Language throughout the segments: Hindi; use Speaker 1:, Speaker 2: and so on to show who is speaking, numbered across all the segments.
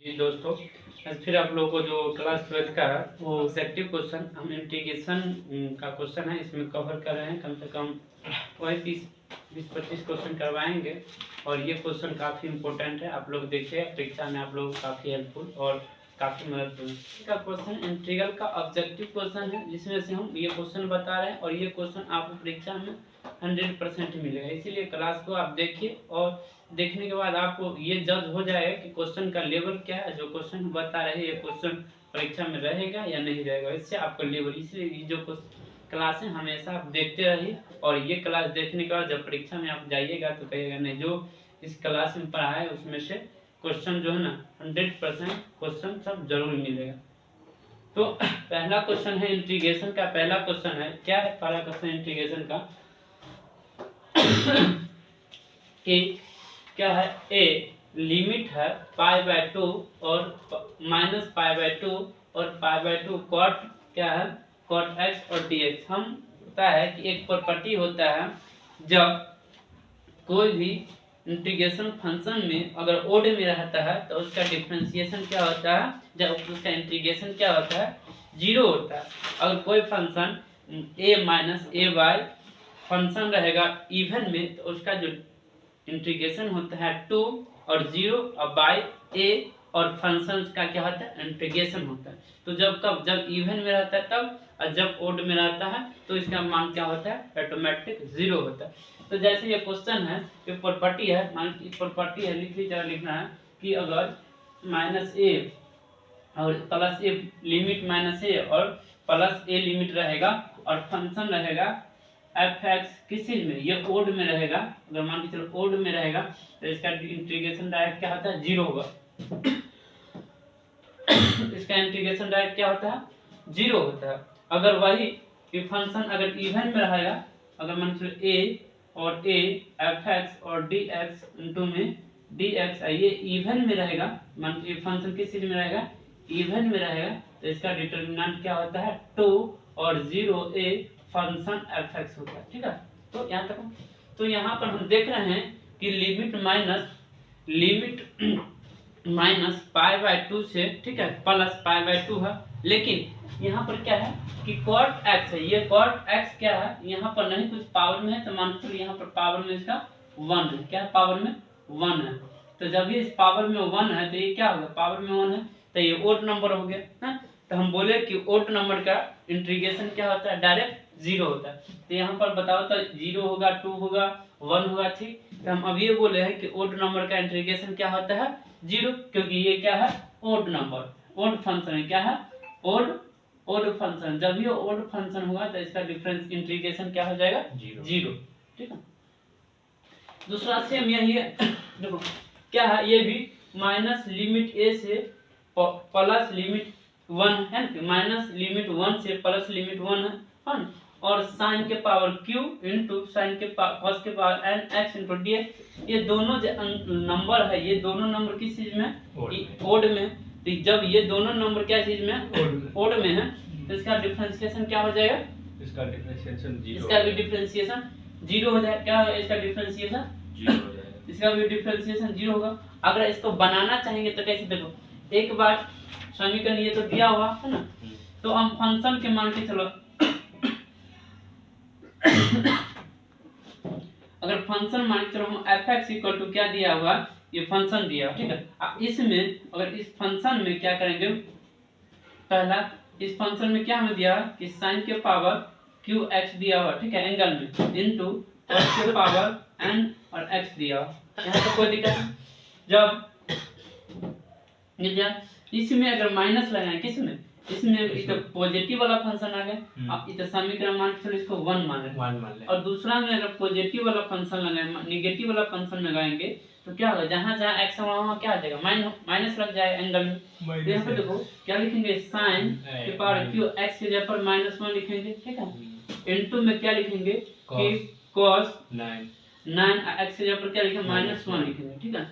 Speaker 1: जी दोस्तों, आज फिर आप लोगों को जो क्लास 12 का वो ऑब्जेक्टिव क्वेश्चन हम इंटीग्रेशन का क्वेश्चन है इसमें कवर कर रहे हैं। कम से कम वही 20-25 क्वेश्चन करवाएंगे और ये क्वेश्चन काफ़ी इंपॉर्टेंट है। आप लोग देखिए परीक्षा में आप लोग काफ़ी हेल्पफुल और काफ़ी मददफुल का क्वेश्चन इंटीग्रल का ऑब्जेक्टिव क्वेश्चन है, जिसमें से हम ये क्वेश्चन बता रहे हैं और ये क्वेश्चन आपको परीक्षा में 100% मिलेगा। इसीलिए क्लास को आप देखिए और देखने के बाद आपको ये जज हो जाएगा कि क्वेश्चन का लेवल क्या है। जो क्वेश्चन बता रहे हैं ये क्वेश्चन परीक्षा में रहेगा या नहीं रहेगा, इससे आपका लेवल। इसलिए ये जो क्लास है हमेशा आप देखते रहिए और ये क्लास देखने के बाद जब परीक्षा में आप जाइएगा तो कहिएगा नहीं, जो इस क्लास में पढ़ा है उसमें से क्वेश्चन जो है ना 100% क्वेश्चन सब जरूर मिलेगा। तो पहला क्वेश्चन है इंटीग्रेशन का। पहला क्वेश्चन है, क्या है पहला क्वेश्चन इंटीग्रेशन का कि क्या है, ए लिमिट है π/2 और -π/2 और π/2 कॉट क्या है कॉट x और dx। हम पता है कि एक प्रॉपर्टी होता है, जब कोई भी इंटीग्रेशन फंक्शन में अगर ओड में रहता है तो उसका डिफरेंशिएशन क्या होता है, जब उसका इंटीग्रेशन क्या होता है, 0 होता है। अगर कोई function a minus A Y function रहेगा इवन में तो उसका जो इंटीग्रेशन होता है 2 और 0 और बाई a और फंक्शन का क्या होता है इंटीग्रेशन होता है। तो जब इवन में रहता है तब, और जब ओड में रहता है तो इसका मान क्या होता है ऑटोमेटिक 0 होता है। तो जैसे ये क्वेश्चन है, ये प्रॉपर्टी है, मान की प्रॉपर्टी है, लिख लीजिए, लिखना है कि अगर माइनस ए और प्लस ए लिमिट माइनस ए और प्लस ए लिमिट रहेगा और फंक्शन रहेगा एफ एक्स किस चीज में, ये ओड में रहेगा। अगर मान के चलो ओड में रहेगा तो इसका इंटीग्रेशन डायरेक्ट क्या होता है 0 होगा। इसका इंटीग्रेशन डायरेक्ट क्या होता है 0 होता है। अगर वही फंक्शन अगर इवन में रहेगा, अगर मान के चलो ए और ए एफ एक्स और डी एक्स इंटू में डी एक्स ये इवन में रहेगा, मान के फंक्शन किस चीज में रहेगा इवन में रहेगा, तो इसका डिटरमिनेंट क्या होता है 2 और 0 ए फंक्शन एफ एक्स होता है। ठीक है, तो यहाँ तक। तो यहाँ पर हम देख रहे हैं कि लिमिट माइनस π/2 से, ठीक है, प्लस π/2 है। लेकिन यहाँ पर क्या है कि cot x है, ये cot x क्या है, यहाँ पर नहीं कुछ पावर में है, तो मान लो यहाँ पर पावर में इसका 1 है। क्या है पावर में 1 है, तो जब ये इस पावर में 1 है तो ये क्या होगा, पावर में 1 है तो ये ओड नंबर हो गया है। तो हम बोले कि ओड नंबर का इंटीग्रेशन क्या होता है डायरेक्ट 0 होता है। तो यहाँ पर बताओ तो 0 होगा, 2 होगा, 1 होगा। ठीक, तो हम अब ये बोले हैं कि ओड नंबर का इंटीग्रेशन क्या होता है 0, क्योंकि ये क्या है ओड नंबर, ओड फंक्शन है। क्या है ओड फंक्शन। जब ये ओड फंक्शन होगा तो इसका डिफरेंस इंटीग्रेशन क्या हो जाएगा 0। ठीक है, दूसरा सेम यही है। देखो क्या है, ये भी माइनस लिमिट ए से प्लस लिमिट 1 है, माइनस लिमिट 1 से प्लस लिमिट 1 है, और साइन के पावर q इंटू साइन के cos के power n x into dx। ये दोनों जो नंबर है, ये दोनों नंबर किस चीज में ओड में। तो जब ये दोनों नंबर क्या चीज में ओड में है तो इसका डिफरेंशिएशन क्या हो जाएगा, इसका डिफरेंशिएशन 0 हो जाएगा। क्या है इसका डिफरेंशिएशन 0 हो जाएगा, इसका भी डिफरेंशिएशन 0 होगा। अगर इसको बनाना चाहेंगे तो कैसे, देखो एक बार समीकरण ये तो दिया हुआ है ना, तो हम फंक्शन के मान के चलो अगर फंक्शन मान के चलो हम f(x) इक्वल टू क्या दिया हुआ, ये फंक्शन दिया हुआ, ठीक है। अब इसमें अगर इस फंक्शन में क्या करेंगे, पहला इस फंक्शन में क्या हमें दिया कि sin के पावर qx दिया हुआ, ठीक है, एंगल में, इनटू cos के पावर n और x दिया हुआ। यहाँ तो कोई दिक्कत नहीं। जब इसमें अगर माइनस लगाएं, किसमें, इसमें तो पॉजिटिव वाला फंक्शन आ गया। अब इधर समीकरण मान के चलो इसको 1 मान ले, और दूसरा में अगर पॉजिटिव वाला फंक्शन लगाएं, नेगेटिव वाला फंक्शन लगाएंगे तो क्या होगा, जहां जहां x है वहां क्या आ जाएगा माइनस लग जाएगा एंगल में। तो यहाँ पे देखो क्या लिखेंगे, sin के पावर q x की जगह पर -1 लिखेंगे, ठीक है, इनटू में क्या लिखेंगे कि cos 9 x की जगह पर क्या लिखेंगे -1 लिखेंगे। ठीक है,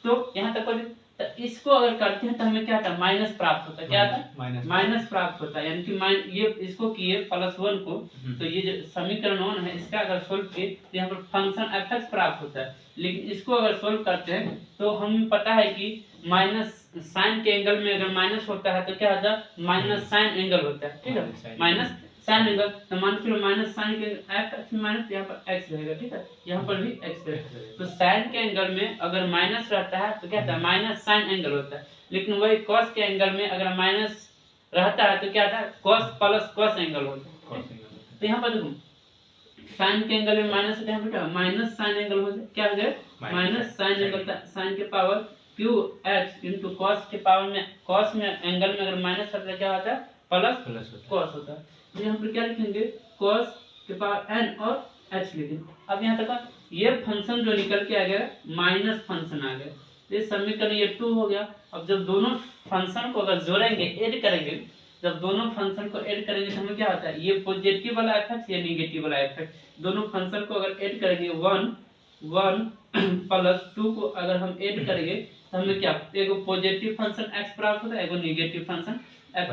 Speaker 1: तो यहाँ तक। तो इसको अगर करते हैं तो हमें क्या था माइनस प्राप्त होता है। क्या था माइनस प्राप्त होता है, यानी कि ये इसको किए +1 को, तो ये जो समीकरण 1 है इसका अगर सोल्व किए तो यहाँ पर फंक्शन f(x) प्राप्त होता है। लेकिन इसको अगर सोल्व करते हैं तो हमें पता है कि साइन के एंगल में अगर माइनस होता है तो क्या होता है, माइनस साइन एंगल होता है, ठीक है, माइनस साइन एंगल। तो मान लो माइनस साइन के एक्स माइनस यहाँ पर एक्स रहेगा, ठीक है, यहाँ पर भी एक्स रहेगा। तो साइन के एंगल में अगर माइनस रहता है तो क्या होता है, माइनस साइन एंगल होता है। लेकिन वही कॉस के एंगल में अगर माइनस रहता है तो क्या होता है, कॉस प्लस कॉस एंगल होता है। तो यहाँ पर देखो साइन के एंगल में माइनस होता है, क्या माइनस साइन एंगल हो जाए, क्या हो जाए, माइनस साइन एंगल। साइन के power Q x into cos के पावर में, कॉस में एंगल में अगर माइनस होता है क्या होता है, प्लस कॉस होता है। तो यहाँ पर क्या लिखेंगे, कॉस के पावर एन और एच लिखेंगे। अब यहाँ तक ये फंक्शन जो निकल के आ गया माइनस फंक्शन आ गया, ये समीकरण ये 2 हो गया। अब जब दोनों फंक्शन को अगर जोड़ेंगे, ऐड करेंगे, जब दोनों फंक्शन को ऐड करेंगे तो हमें क्या होता है, ये पॉजिटिव वाला इफेक्ट या नेगेटिव वाला इफेक्ट, दोनों फंक्शन को अगर ऐड करेंगे 1 प्लस 2 को अगर हम ऐड करेंगे तो हमें क्या, एगो पॉजिटिव फंक्शन x प्राप्त होता है, एगो नेगेटिव फंक्शन f।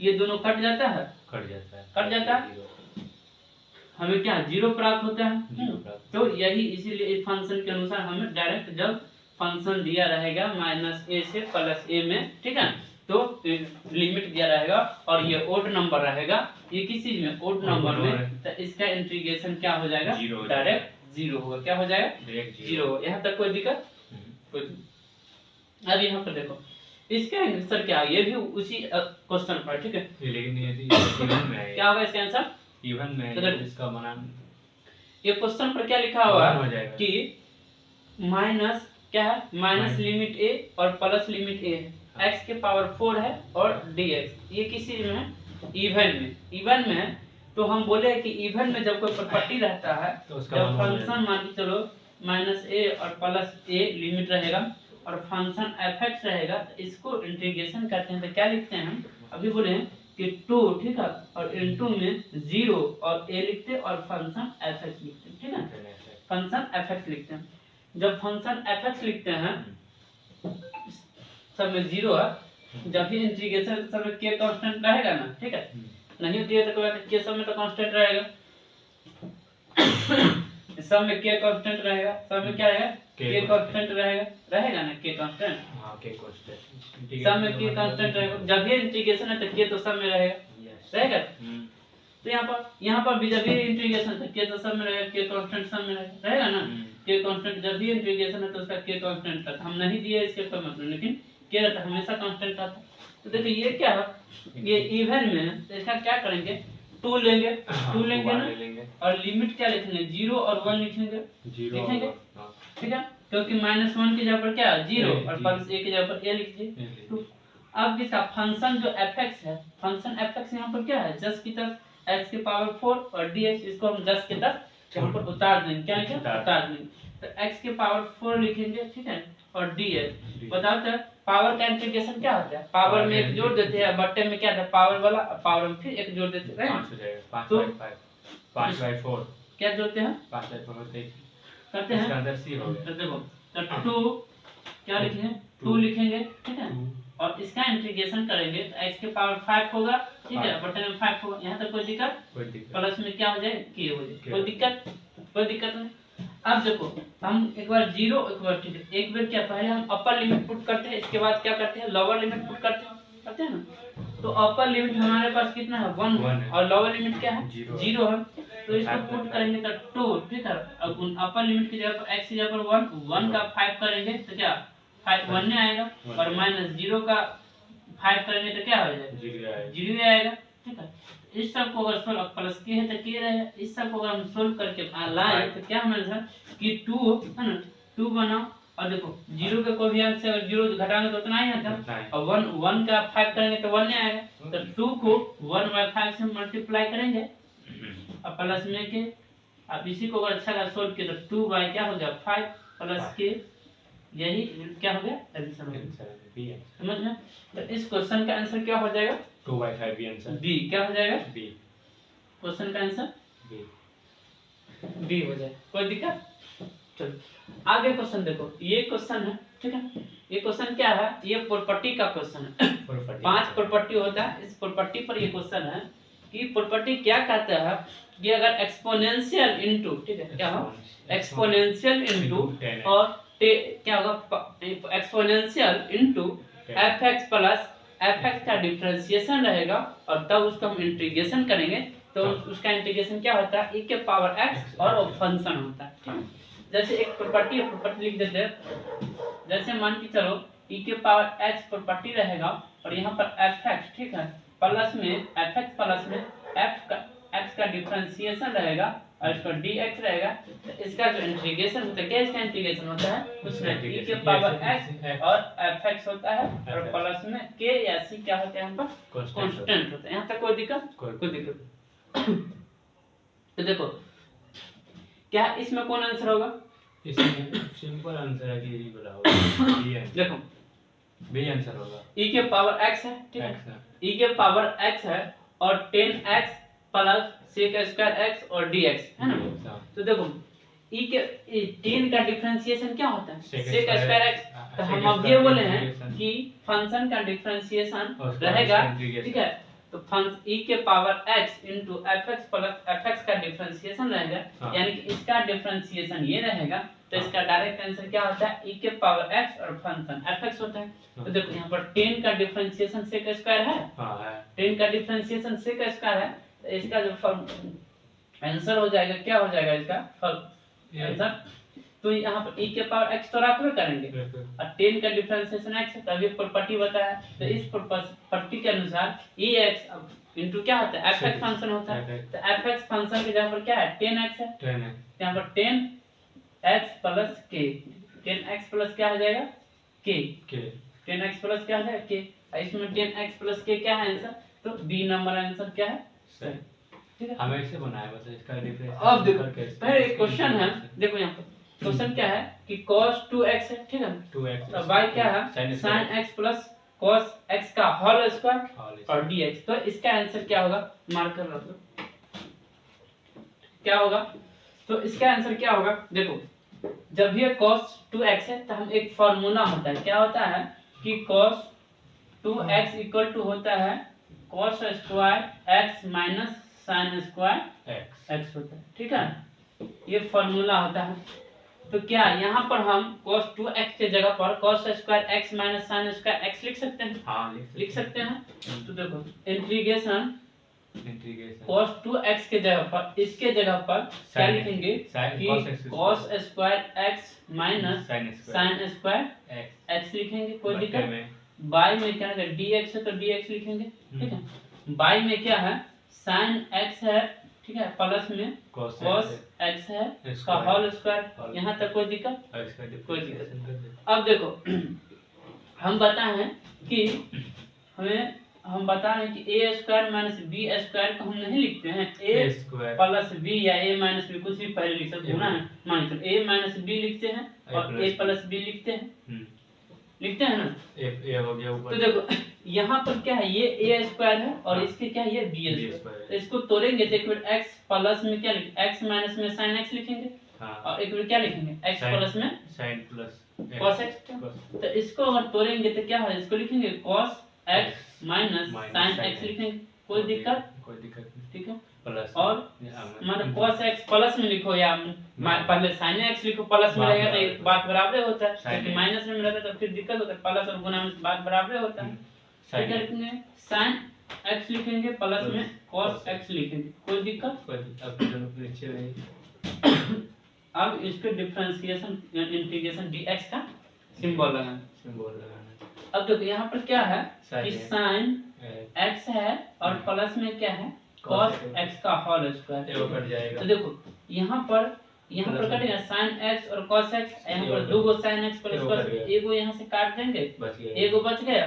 Speaker 1: ये दोनों कट जाता है, कट जाता है, हमें क्या 0 प्राप्त होता है। तो यही इसीलिए इस फंक्शन के अनुसार हमें डायरेक्ट जब फंक्शन दिया रहेगा माइनस ए से प्लस ए में, ठीक है, तो लिमिट दिया रहेगा और ये ओड नंबर रहेगा, ये किसी में ओड नंबर में, तो इसका इंटीग्रेशन क्या हो जाएगा, डायरेक्ट 0 होगा। क्या हो जाएगा, 0। यहाँ तक कोई दिक्कत? अब यहाँ पर देखो इसका आंसर क्या है, ये भी उसी क्वेश्चन पर, ठीक है,
Speaker 2: लेकिन ये इवन में है,
Speaker 1: क्या होगा इसका आंसर,
Speaker 2: इवन में है, इसका बनाम
Speaker 1: ये क्वेश्चन पर क्या लिखा हुआ है कि माइनस क्या है, माइनस लिमिट a और प्लस लिमिट a है, x के पावर 4 है और dx, ये किसी में है, इवन में, इवन में है। तो हम बोले कि इवन में जब कोई प्रॉपर्टी रहता है तो जब फंक्शन मान के चलो माइनस a और प्लस a लिमिट रहेगा और फंक्शन fx रहेगा, तो इसको इंटीग्रेशन करते हैं तो क्या लिखते हैं हम, अभी बोले हैं कि 2, ठीक है, और इनटू में 0 और a लिखते हैं और फंक्शन fx लिखते हैं, ठीक है, फंक्शन fx लिखते हैं। जब फंक्शन fx लिखते हैं सब में 0 है, जब भी इंटीग्रेशन सब में k कांस्टेंट रहेगा ना, ठीक है, नहीं दिए तो k सब में तो कांस्टेंट रहेगा, सब में k कांस्टेंट रहेगा, सब में क्या रहेगा, k कांस्टेंट रहेगा ना, k कांस्टेंट,
Speaker 2: हां k कांस्टेंट,
Speaker 1: सब में k कांस्टेंट रहेगा। जब भी इंटीग्रेशन है तो k तो सब में रहेगा, तो यहाँ पर भी जब भी इंटीग्रेशन तो k तो सब में रहेगा, k कांस्टेंट सब में रहेगा ना, k कांस्टेंट जब भी इंटीग्रेशन है तो उसका k कांस्टेंट रहता, हम नहीं दिए इसके कोई मतलब, लेकिन k रहता हमेशा कांस्टेंट रहता। तो देखिए ये क्या है, ये इवन में, तो इसका क्या करेंगे, 2 लेंगे, 2 लेंगे ना, और लिमिट क्या लिखेंगे, 0 और 1 लिखेंगे, लिखेंगे, ठीक है, क्योंकि -1 की जगह पर क्या 0 और प्लस a की जगह पर a लिख दिए। तो अब इसका फंक्शन जो fx है, फंक्शन fx यहाँ पर क्या है, 10 की तरफ x के पावर 4 और dx, इसको हम 10 के 10 यहाँ पर उतार देंगे, क्या लिखेंगे, उतार देंगे, तो x के पावर 4 लिखेंगे, ठीक है, और dx। बताओ तो पावर का इंटीग्रेशन क्या होता है, पावर में एक जोड़ देते हैं, बट्टे में क्या था पावर वाला, पावर में फिर एक जोड़ देते हैं,
Speaker 2: 5 हो जाएगा, 5/4
Speaker 1: क्या जोड़ते हैं,
Speaker 2: 5/4 होते हैं,
Speaker 1: करते हैं,
Speaker 2: इसका आंसर c हो गया।
Speaker 1: तो देखो तो 2 क्या लिखेंगे, 2 लिखेंगे, ठीक है, और इसका इंटीग्रेशन करेंगे तो x के पावर 5 होगा, ठीक है, बटे में 5 होगा। यहाँ तक कोई दिक्कत, प्लस में क्या हो जाए, k हो जाए, कोई दिक्कत नहीं। अब देखो हम एक बार 0 एक बार, ठीक है, एक बार क्या पहले हम अपर लिमिट पुट करते हैं, इसके बाद क्या करते हैं, लोअर लिमिट पुट करते हैं ना। तो अपर लिमिट हमारे पास कितना है, 1 और लोअर लिमिट क्या है, 0 है, तो इसको पुट करेंगे तो 2, ठीक है, अब उन अपर लिमिट की जगह पर x की जगह पर 1 का 5 करेंगे तो क्या 5 1 नहीं आएगा, और -0 का 5 करेंगे तो क्या हो जाएगा, 0 आएगा, ठीक है। इस सब को अगर सोल्व, प्लस k है तो k रहेगा, इस सब को अगर हम सोल्व करके लाए तो क्या हमारे कि 2 है ना, 2 बनाओ, और देखो 0 के कोई भी अंक से अगर 0 घटाएंगे तो उतना ही आता, और 1 का 5 करेंगे तो 1 नहीं आएगा, तो 2 को 1/5 से मल्टीप्लाई करेंगे और प्लस में के, अब इसी को अगर अच्छा का सोल्व किया तो 2 बाय क्या हो गया 5 प्लस के, यही क्या हो गया आंसर, समझ में। तो इस क्वेश्चन का आंसर क्या हो जाएगा,
Speaker 2: 2/5 बी आंसर,
Speaker 1: बी क्या हो जाएगा,
Speaker 2: बी,
Speaker 1: क्वेश्चन का आंसर बी हो जाए, कोई दिक्कत। चलो आगे क्वेश्चन देखो, ये क्वेश्चन है, ठीक है, ये क्वेश्चन क्या है, ये प्रॉपर्टी का क्वेश्चन है, 5 प्रॉपर्टी होता है, इस प्रॉपर्टी पर ये क्वेश्चन है कि प्रॉपर्टी क्या कहता है कि अगर एक्सपोनेंशियल इनटू, ठीक है, क्या हो एक्सपोनेंशियल इनटू और क्या होगा, exponential into fx plus fx का डिफरेंशिएशन रहेगा और तब उसको हम इंटीग्रेशन करेंगे तो उसका इंटीग्रेशन क्या होता है e के पावर x और वो फंक्शन होता है, ठीक है। जैसे एक प्रॉपर्टी लिख देते हैं, जैसे मान के चलो e के पावर h प्रॉपर्टी रहेगा और यहाँ पर fx, ठीक है, प्लस में fx प्लस में x का डिफरेंशिएशन रहेगा और इसका dx रहेगा, तो इसका जो इंटीग्रेशन होता है, क्या इसका इंटीग्रेशन होता है, उसमें e के पावर x और fx होता है और प्लस में k या c क्या होता है, यहाँ पर कांस्टेंट होता है। यहाँ तक कोई दिक्कत तो देखो क्या इसमें कौन आंसर होगा,
Speaker 2: इसमें सिंपल आंसर है कि बोला होगा
Speaker 1: देखो
Speaker 2: बी आंसर होगा
Speaker 1: e के पावर x है, ठीक है, e के पावर x है और 10x plus sec square x और dx है ना। तो देखो e के 10 का डिफरेंशिएशन क्या होता है sec स्क्वायर x, तो हम अब ये बोले हैं कि फंक्शन का डिफरेंशिएशन रहेगा, ठीक है, तो e के power x into fx plus fx का डिफरेंशिएशन रहेगा, यानी कि इसका डिफरेंशिएशन ये रहेगा, तो इसका डायरेक्ट आंसर क्या होता है e के पावर x और फंक्शन fx होता है। तो देखो यहाँ पर 10 का डिफरेंशिएशन sec स्क्वायर है,
Speaker 2: हां है,
Speaker 1: 10 का डिफरेंशिएशन sec स्क्वायर है, तो इसका जो आंसर हो जाएगा, क्या हो जाएगा इसका आंसर, तो यहाँ पर e के पावर x तो रखबे करेंगे और 10 का डिफरेंशिएशन x है, तभी प्रॉपर्टी बताया, तो इस प्रॉपर्टी के अनुसार ex इनटू क्या होता है fx फंक्शन होता है, तो fx फंक्शन के जगह पर क्या है 10x है,
Speaker 2: 10 है,
Speaker 1: यहाँ पर 10x plus k, 10x plus क्या हो जाएगा k, 10x प्लस क्या हो जाएगा k, इसमें 10x प्लस k क्या है आंसर, तो बी नंबर आंसर क्या है सही, ठीक है।
Speaker 2: हमें ऐसे बनाया बस इसका डिफरेंस।
Speaker 1: अब देखो पहले एक क्वेश्चन है, देखो यहाँ पर क्वेश्चन क्या है कि cos 2x है, ठीक है,
Speaker 2: 2x
Speaker 1: तो y क्या है sin x plus cos x का होल स्क्वायर और dx, तो इसका आंसर क्या होगा, मार्कर रख दो, क्या होगा, तो इसका आंसर क्या होगा, देखो जब भी cos 2x है तो हम एक फार्मूला होता है, क्या होता है कि cos 2x इक्वल टू होता है cos square x minus sin square x होता है, ठीक है, ये फार्मूला होता है। तो क्या यहाँ पर हम cos 2x के जगह पर cos square x minus sin square x लिख सकते हैं,
Speaker 2: हाँ
Speaker 1: लिख सकते हैं। तो देखो इंटीग्रेशन cos 2x के जगह पर, इसके जगह पर क्या लिखेंगे कि cos square x minus sin square x लिखेंगे, कोई दिक्कत नहीं। y में क्या है dx है तो dx लिखेंगे, ठीक है, y में क्या है sin x है, ठीक है, प्लस में cos x है का होल स्क्वायर, यहाँ तक कोई दिक्कत, कोई दिक्कत नहीं। अब देखो हम बताए हैं कि हम बता रहे हैं कि a square minus b square को हम नहीं लिखते हैं a प्लस b या a माइनस b, कुछ भी पहले लिख सकते होना है, मान लो a माइनस b लिखते हैं और a प्लस b लिखते हैं, लिखते हैं ना,
Speaker 2: a हो गया ऊपर।
Speaker 1: तो देखो यहाँ पर क्या है ये a स्क्वायर है और इसके क्या है ये b स्क्वायर, तो इसको तोड़ेंगे तो एक बार x प्लस में क्या लिखेंगे x माइनस में sin x लिखेंगे, और एक बार क्या लिखेंगे x प्लस में
Speaker 2: sin प्लस
Speaker 1: cos x, तो इसको अगर तोड़ेंगे तो क्या है इसको लिखेंगे cos x minus sin x लिखेंगे, कोई दिक्कत नहीं, ठीक है।
Speaker 2: प्लस
Speaker 1: और मतलब cos x प्लस में लिखो या पहले sin x लिखो, प्लस में रहेगा तो बात बराबर होता है, क्योंकि माइनस में रहता तो फिर दिक्कत होता है, प्लस और गुना में बात बराबर होता है, ठीक है, लिखेंगे sin x लिखेंगे प्लस में cos x लिखेंगे, कोई दिक्कत। अब इसके डिफरेंशिएशन इंटीग्रेशन dx का सिंबल लगाना, अब देखो यहाँ पर क्या है कि sin x है और प्लस में क्या है cos x का होल स्क्वायर, तो देखो यहाँ पर कटेगा sin x और cos x, यहाँ पर दो गो sin x प्लस cos, एगो यहाँ से काट देंगे, एगो बच गया।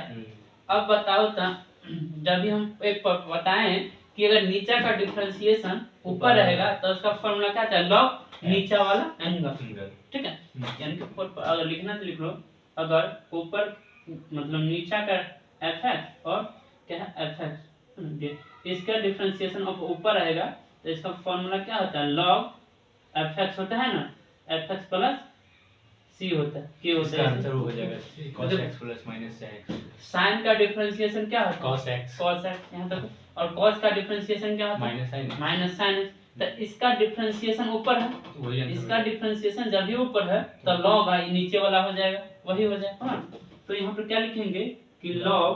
Speaker 1: अब बताओ तो जब भी हम एक बताएं कि अगर नीचा का डिफरेंशिएशन ऊपर रहेगा तो उसका फॉर्मूला क्या था log नीचा वाला एंगल, ठीक है, यानी कि अगर लिखना तो लिख लो, अगर ऊपर मतलब नीचा का fx और क्या है fx, इसका डिफरेंशिएशन अब ऊपर रहेगा तो इसका फॉर्मूला क्या होता है log fx होता है ना, fx प्लस c होता है, k होता है,
Speaker 2: आंसर हो जाएगा cos x plus minus sin x।
Speaker 1: sin का डिफरेंशिएशन क्या होता है
Speaker 2: cos
Speaker 1: x यहाँ तक, और cos का डिफरेंशिएशन क्या होता है माइनस sin x, तो इसका डिफरेंशिएशन ऊपर है, इसका डिफरेंशिएशन जब भी ऊपर है तो log नीचे वाला हो जाएगा, वही हो जाएगा ना। तो यहाँ पर क्या लिखेंगे कि log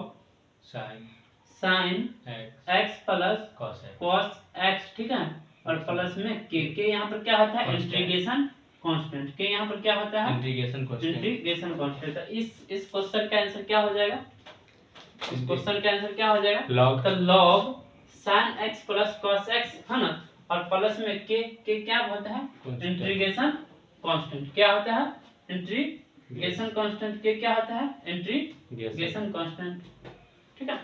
Speaker 2: sine
Speaker 1: sin x plus
Speaker 2: cos
Speaker 1: cos x, ठीक है, और प्लस में के यहाँ पर क्या होता है, इंटीग्रेशन कांस्टेंट, के यहाँ पर क्या होता है,
Speaker 2: इंटीग्रेशन
Speaker 1: कांस्टेंट। तो इस क्वेश्चन का आंसर क्या हो जाएगा, इस क्वेश्चन का आंसर क्या हो जाएगा,
Speaker 2: log
Speaker 1: तो log sin x plus cos x है ना, और प्लस में के क्या होता है, इंटीग्रेशन कांस्टेंट, क्या होता है, इंटीग्रेशन कांस्टेंट, के क्या होता है, इंटीग्रेशन कांस्टेंट, ठीक है,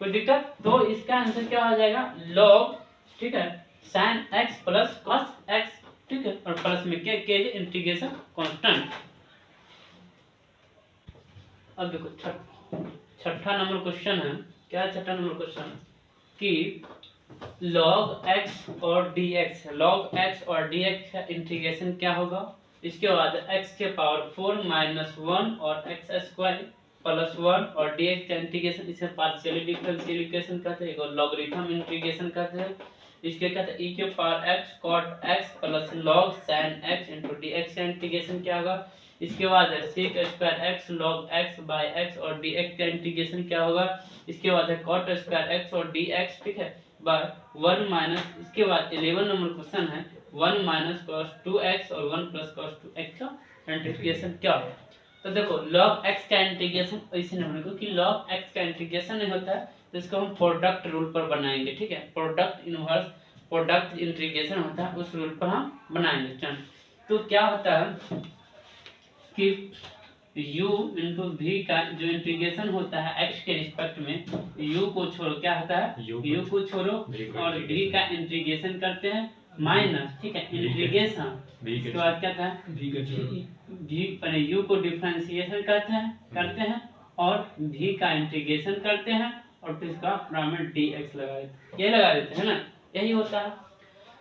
Speaker 1: कोई दिक्कत। तो इसका आंसर क्या हो जाएगा, log, ठीक है, sin x plus cos x, ठीक है, और प्लस में के इंटीग्रेशन कांस्टेंट। अब देखो छठा नंबर क्वेश्चन है, क्या छठा नंबर क्वेश्चन कि log x और dx है, log x और dx का इंटीग्रेशन क्या होगा, इसके बाद x के पावर 4 माइनस 1 और x स्क्वायर प्लस 1 और dx का इंटीग्रेशन, इसे पार्शियली डिफरेंशियल इक्वेशन कहते हैं, और लॉगरिथम इंटीग्रेशन कहते हैं। इसके कहते हैं e के power x cot x plus log sin x into dx का इंटीग्रेशन क्या होगा, इसके बाद है sec square x log x by x और dx का इंटीग्रेशन क्या होगा, इसके बाद है cot स्क्वायर x और dx, ठीक है, बाय 1 माइनस, इसके बाद 11 नंबर क्वेश्चन है 1 माइनस cos 2x और 1 प्लस cos 2x का इंटीग्रेशन क्या होगा। तो देखो log x का इंटीग्रेशन ऐसे नहीं होगा, क्योंकि log x का इंटीग्रेशन नहीं होता है, तो इसको हम प्रोडक्ट रूल पर बनाएंगे, ठीक है, प्रोडक्ट इनवर्स प्रोडक्ट इंटीग्रेशन होता है, उस रूल पर हम बनाएंगे। चल तो क्या होता है कि u इंटू v का जो इंटीग्रेशन होता है x के रिस्पेक्ट में, u को छोड़ो, क्या होता है, u को छोड़ो और v का इंटीग्रेशन करते हैं माइनस, ठीक है, इंटीग्रेशन, इसके बाद क्या था, v u को डिफरेंशिएशन करते हैं और v का इंटीग्रेशन करते हैं और फिर इसका ब्राकेट dx लगा देते, ये लगा देते हैं ना, यही होता है।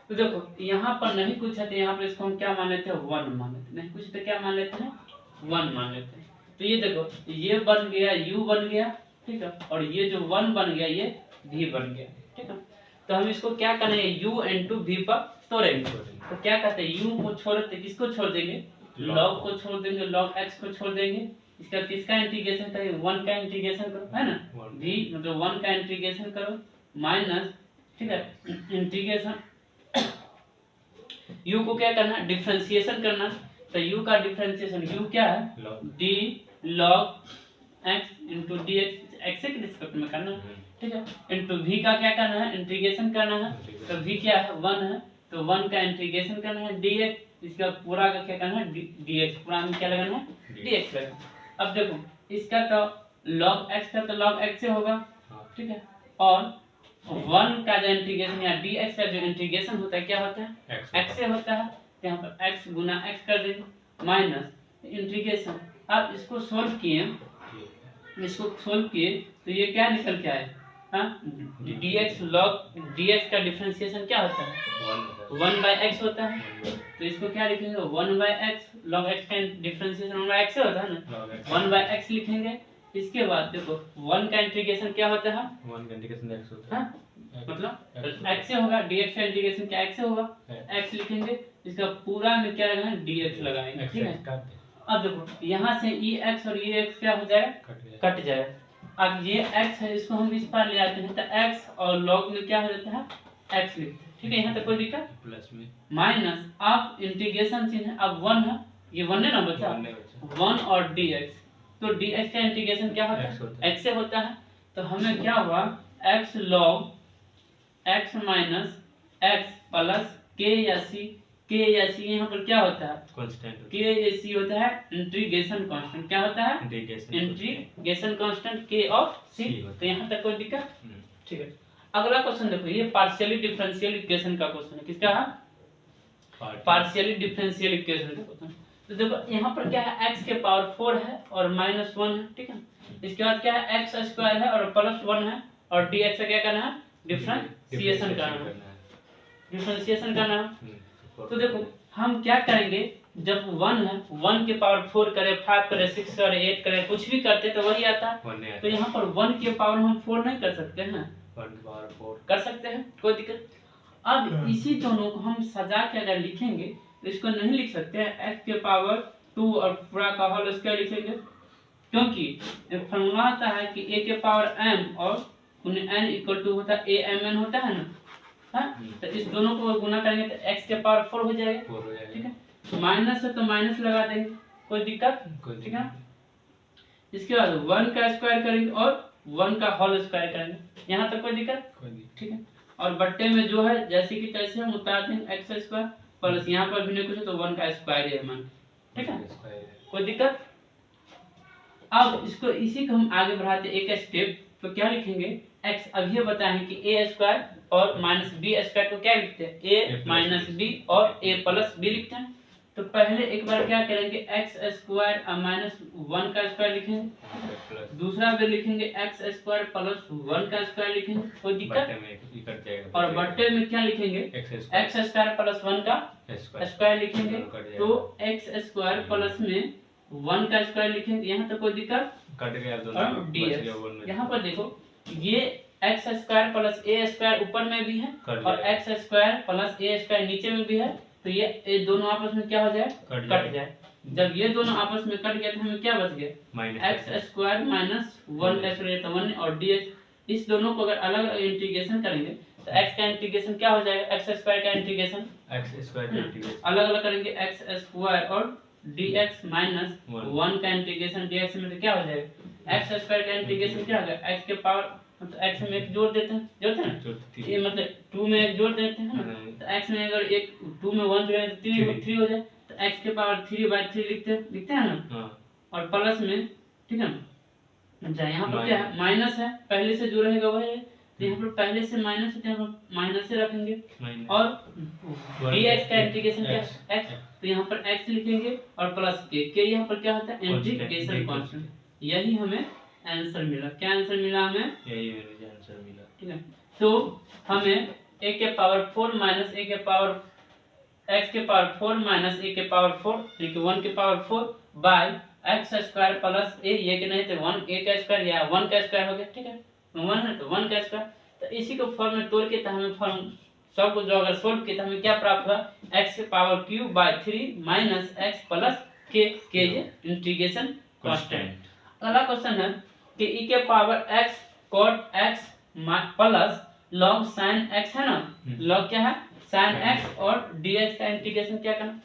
Speaker 1: तो देखो यहाँ पर नहीं कुछ है तो यहाँ पर इसको हम क्या मान लेते हैं, 1 मान लेते हैं, नहीं कुछ तो क्या मान लेते हैं, 1 मान लेते हैं। तो ये देखो ये बन गया u बन गया, ठीक है, और ये जो 1 बन गया ये v बन गया, ठीक है। तो हम इसको क्या करेंगे, u इंटू v पर तोड़ेंगे, तो क्या कहते हैं, u को छोड़ते किसको छोड़ देंगे, log को छोड़ देंगे, log x को छोड़ देंगे, इसका किसका इंटीग्रेशन करेंगे, 1 का इंटीग्रेशन करो, है ना, v मतलब 1 का इंटीग्रेशन करो माइनस, ठीक है, इंटीग्रेशन u को क्या करना है, डिफरेंशिएशन करना, तो u का डिफरेंशिएशन u क्या है, d log x into dx, x के रिस्पेक्ट में करना, ठीक है, इनटू v का क्या करना है, इंटीग्रेशन करना है, तो v क्या है, 1 है, तो 1 का इंटीग्रेशन करना है dx, इसका पूरा का क्या करना है, dx, पूरा में क्या लगाना है, dx लगाना। अब देखो इसका तो log x का तो log x से होगा, ठीक है, और 1 का जो इंटीग्रेशन या dx का जो इंटीग्रेशन होता है क्या होता है, x से होता है, तो यहाँ पर x गुना x कर देंगे माइनस इंटीग्रेशन। अब इसको सोल्व किए तो ये क्या निकल के आए, dx log dx का डिफरेंशिएशन क्या होता है, 1/x होता है, तो इसको क्या लिखेंगे, 1/x log x का डिफरेंशिएशन 1/x से होता है ना, 1/x लिखेंगे। इसके बाद देखो 1 का इंटीग्रेशन क्या होता है,
Speaker 2: 1 का इंटीग्रेशन x होता है,
Speaker 1: मतलब x से होगा, dx का इंटीग्रेशन क्या x से होगा, x लिखेंगे, इसका पूरा में क्या लगाना है, dx लगाएंगे, ठीक है। अब देखो यहाँ से ex और ex क्या हो जाएगा, कट जाएगा। अब ये x है, इसको हम इस पार ले आते हैं, तो x और log में क्या हो जाता है, x लिखते हैं, ठीक है, यहाँ तक कोई दिक्कत, प्लस में माइनस, अब इंटीग्रेशन चिन्ह है, अब 1 है, ये 1 है ना बचा, 1 और dx, तो dx का इंटीग्रेशन क्या होता है, x से होता है, तो हमें क्या हुआ, x log x minus x plus k या c यहाँ पर क्या होता है, कांस्टेंट, k या c होता है इंटीग्रेशन कांस्टेंट, क्या होता है, integration constant k of c, तो यहाँ तक कोई दिक्कत, ठीक है। अगला क्वेश्चन देखो, ये पार्शियली डिफरेंशियल इक्वेशन का क्वेश्चन है, किसका है, पार्शियली डिफरेंशियल इक्वेशन का क्वेश्चन। तो देखो यहाँ पर क्या है, x के पावर 4 है और माइनस 1 है, ठीक है, इसके बाद क्या है, x स्क्वायर है और प्लस 1 है, और dx का क्या करना है, डिफरेंशिएशन करना है। तो देखो हम क्या करेंगे, जब 1 है, 1 के पावर 4 करे, 5 करे, 6 करे, 8 करे, कुछ भी करते तो वही आता है, तो यहाँ पर 1 के पावर हम 4 नहीं कर सकते हैं, 1 के पावर 4 कर सकते हैं, कोई दिक्कत। अब इसी दोनों को हम सजा के अगर लिखेंगे तो इसको नहीं लिख सकते हैं, x के पावर 2 और पूरा का होल स्क्वायर लिखेंगे, क्योंकि एक फॉर्मूला होता है कि a के पावर m और n इक्वल टू होता है a mn होता है ना, हाँ? तो इस दोनों को गुना करेंगे तो x के पावर 4 हो जाएगा,
Speaker 2: 4 हो जाएगा।
Speaker 1: ठीक है। माइनस है तो माइनस लगा देंगे, कोई दिक्कत, ठीक है। इसके बाद 1 का स्क्वायर करेंगे और 1 का होल स्क्वायर करेंगे, यहाँ तक कोई दिक्कत, ठीक है। और बट्टे में जो है जैसे कि तैसे हम उतार देंगे एक्स स्क्वायर प्लस यहाँ पर भी नहीं कुछ तो 1 का स्क्वायर है मान, ठीक है, कोई दिक्कत। अब इसको इसी को हम आगे बढ़ाते एक स्टेप, तो क्या लिखेंगे x, अब ये बताएं कि a स्क्वायर और माइनस बी स्क्वायर को क्या लिखते हैं, a माइनस बी और a प्लस बी लिखते हैं। तो पहले एक बार क्या करेंगे x स्क्वायर माइनस 1 का स्क्वायर लिखेंगे, दूसरा बार लिखेंगे x स्क्वायर प्लस 1 का स्क्वायर लिखेंगे, कोई दिक्कत। और बट्टे में क्या लिखेंगे x स्क्वायर प्लस 1 का स्क्वायर लिखेंगे, तो x स्क्वायर प्लस में 1 का स्क्वायर लिखेंगे, यहाँ तक कोई दिक्कत,
Speaker 2: कट गया दोनों,
Speaker 1: और dx। यहाँ पर देखो ये एक्स स्क्वायर प्लस ए स्क्वायर ऊपर में भी है और एक्स स्क्वायर प्लस ए स्क्वायर नीचे में भी है, तो ये दोनों आपस में क्या हो जाए, कट जाए। जब ये दोनों आपस में कट गए तो हमें क्या बच गया, एक्स स्क्वायर माइनस 1 का स्क्वायर 1 और dx। इस दोनों को अगर अलग अलग इंटीग्रेशन करेंगे तो x का इंटीग्रेशन क्या हो जाएगा, एक्स स्क्वायर का इंटीग्रेशन अलग अलग करेंगे एक्स स्क्वायर और dx माइनस 1 का इंटीग्रेशन dx में तो क्या हो जाएगा, एक्स स्क्वायर का इंटीग्रेशन क्या होगा, x के पावर मतलब x में एक जोड़ देते हैं, जोड़ते हैं ना, ये मतलब 2 में एक जोड़ देते हैं ना, तो x में अगर एक 2 में 1 जोड़े तो 3 हो जाए, तो x के पावर 3/3 लिखते हैं ना, और प्लस में, ठीक है। अच्छा यहाँ पर क्या है, माइनस है, पहले से जो रहेगा वही है, तो यहाँ पर पहले से माइनस है तो यहाँ पर माइनस से रखेंगे, और dx का इंटीग्रेशन क्या है x, तो यहाँ पर x लिखेंगे और प्लस के यहाँ पर क्या होता है इंटीग्रेशन कांस्टेंट। यही हमें आंसर मिला, क्या आंसर मिला हमें, यही हमें आंसर मिला, ठीक है। तो हमें a के पावर 4 माइनस a के पावर x के पावर 4 माइनस a के पावर 4 यानी कि 1 के power 4 by x square plus a, ये कि नहीं तो 1 a का स्क्वायर या 1 का स्क्वायर हो गया, ठीक है, 1 है तो 1 का स्क्वायर। तो इसी को फॉर्म में तोड़ के तो हमें फॉर्म सब को जो अगर सोल्व किया तो हमें क्या प्राप्त हुआ, x के power cube by 3 minus x plus के ये इंटीग्रेशन कांस्टेंट। अगला क्वेश्चन है कि e के power x cot x plus log sin x है ना, log क्या है sin x और dx का इंटीग्रेशन क्या करना,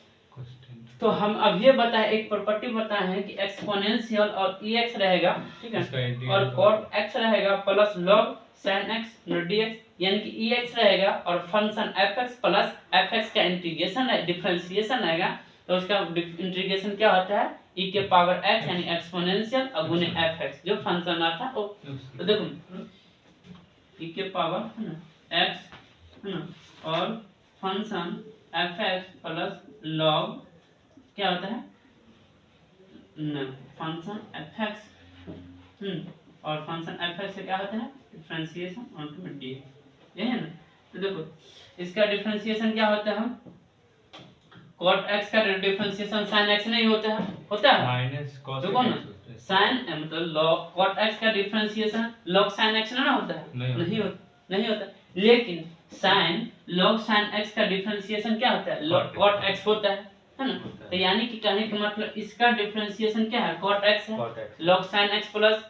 Speaker 1: तो हम अब ये बताएं एक प्रॉपर्टी बताए हैं कि एक्सपोनेंशियल और ex रहेगा, ठीक है, और cot x रहेगा plus log sin x dx, यानी कि ex रहेगा और फंक्शन fx प्लस fx का इंटीग्रेशन है, डिफरेंशिएशन रहेगा, तो उसका इंटीग्रेशन क्या होता है e के पावर x यानी एक्सपोनेंशियल और गुने fx जो फंक्शन आता है। तो देखो e के पावर x है ना और फंक्शन fx प्लस log क्या होता है न फंक्शन fx और फंक्शन fx से क्या होता है डिफरेंशिएशन ऑनटू में डी, यही है ना। तो देखो इसका डिफरेंशिएशन क्या होता है, cot x का डिफरेंशिएशन sin x नहीं होता है, होता है माइनस cos, देखो ना sin मतलब log cot x का डिफरेंशिएशन log sin x ना होता है, नहीं होता, लेकिन sin log sin x का डिफरेंशिएशन क्या होता है, cot x होता है ना। तो यानी कि कहने का मतलब इसका डिफरेंशिएशन क्या है, cot x है, log sin x plus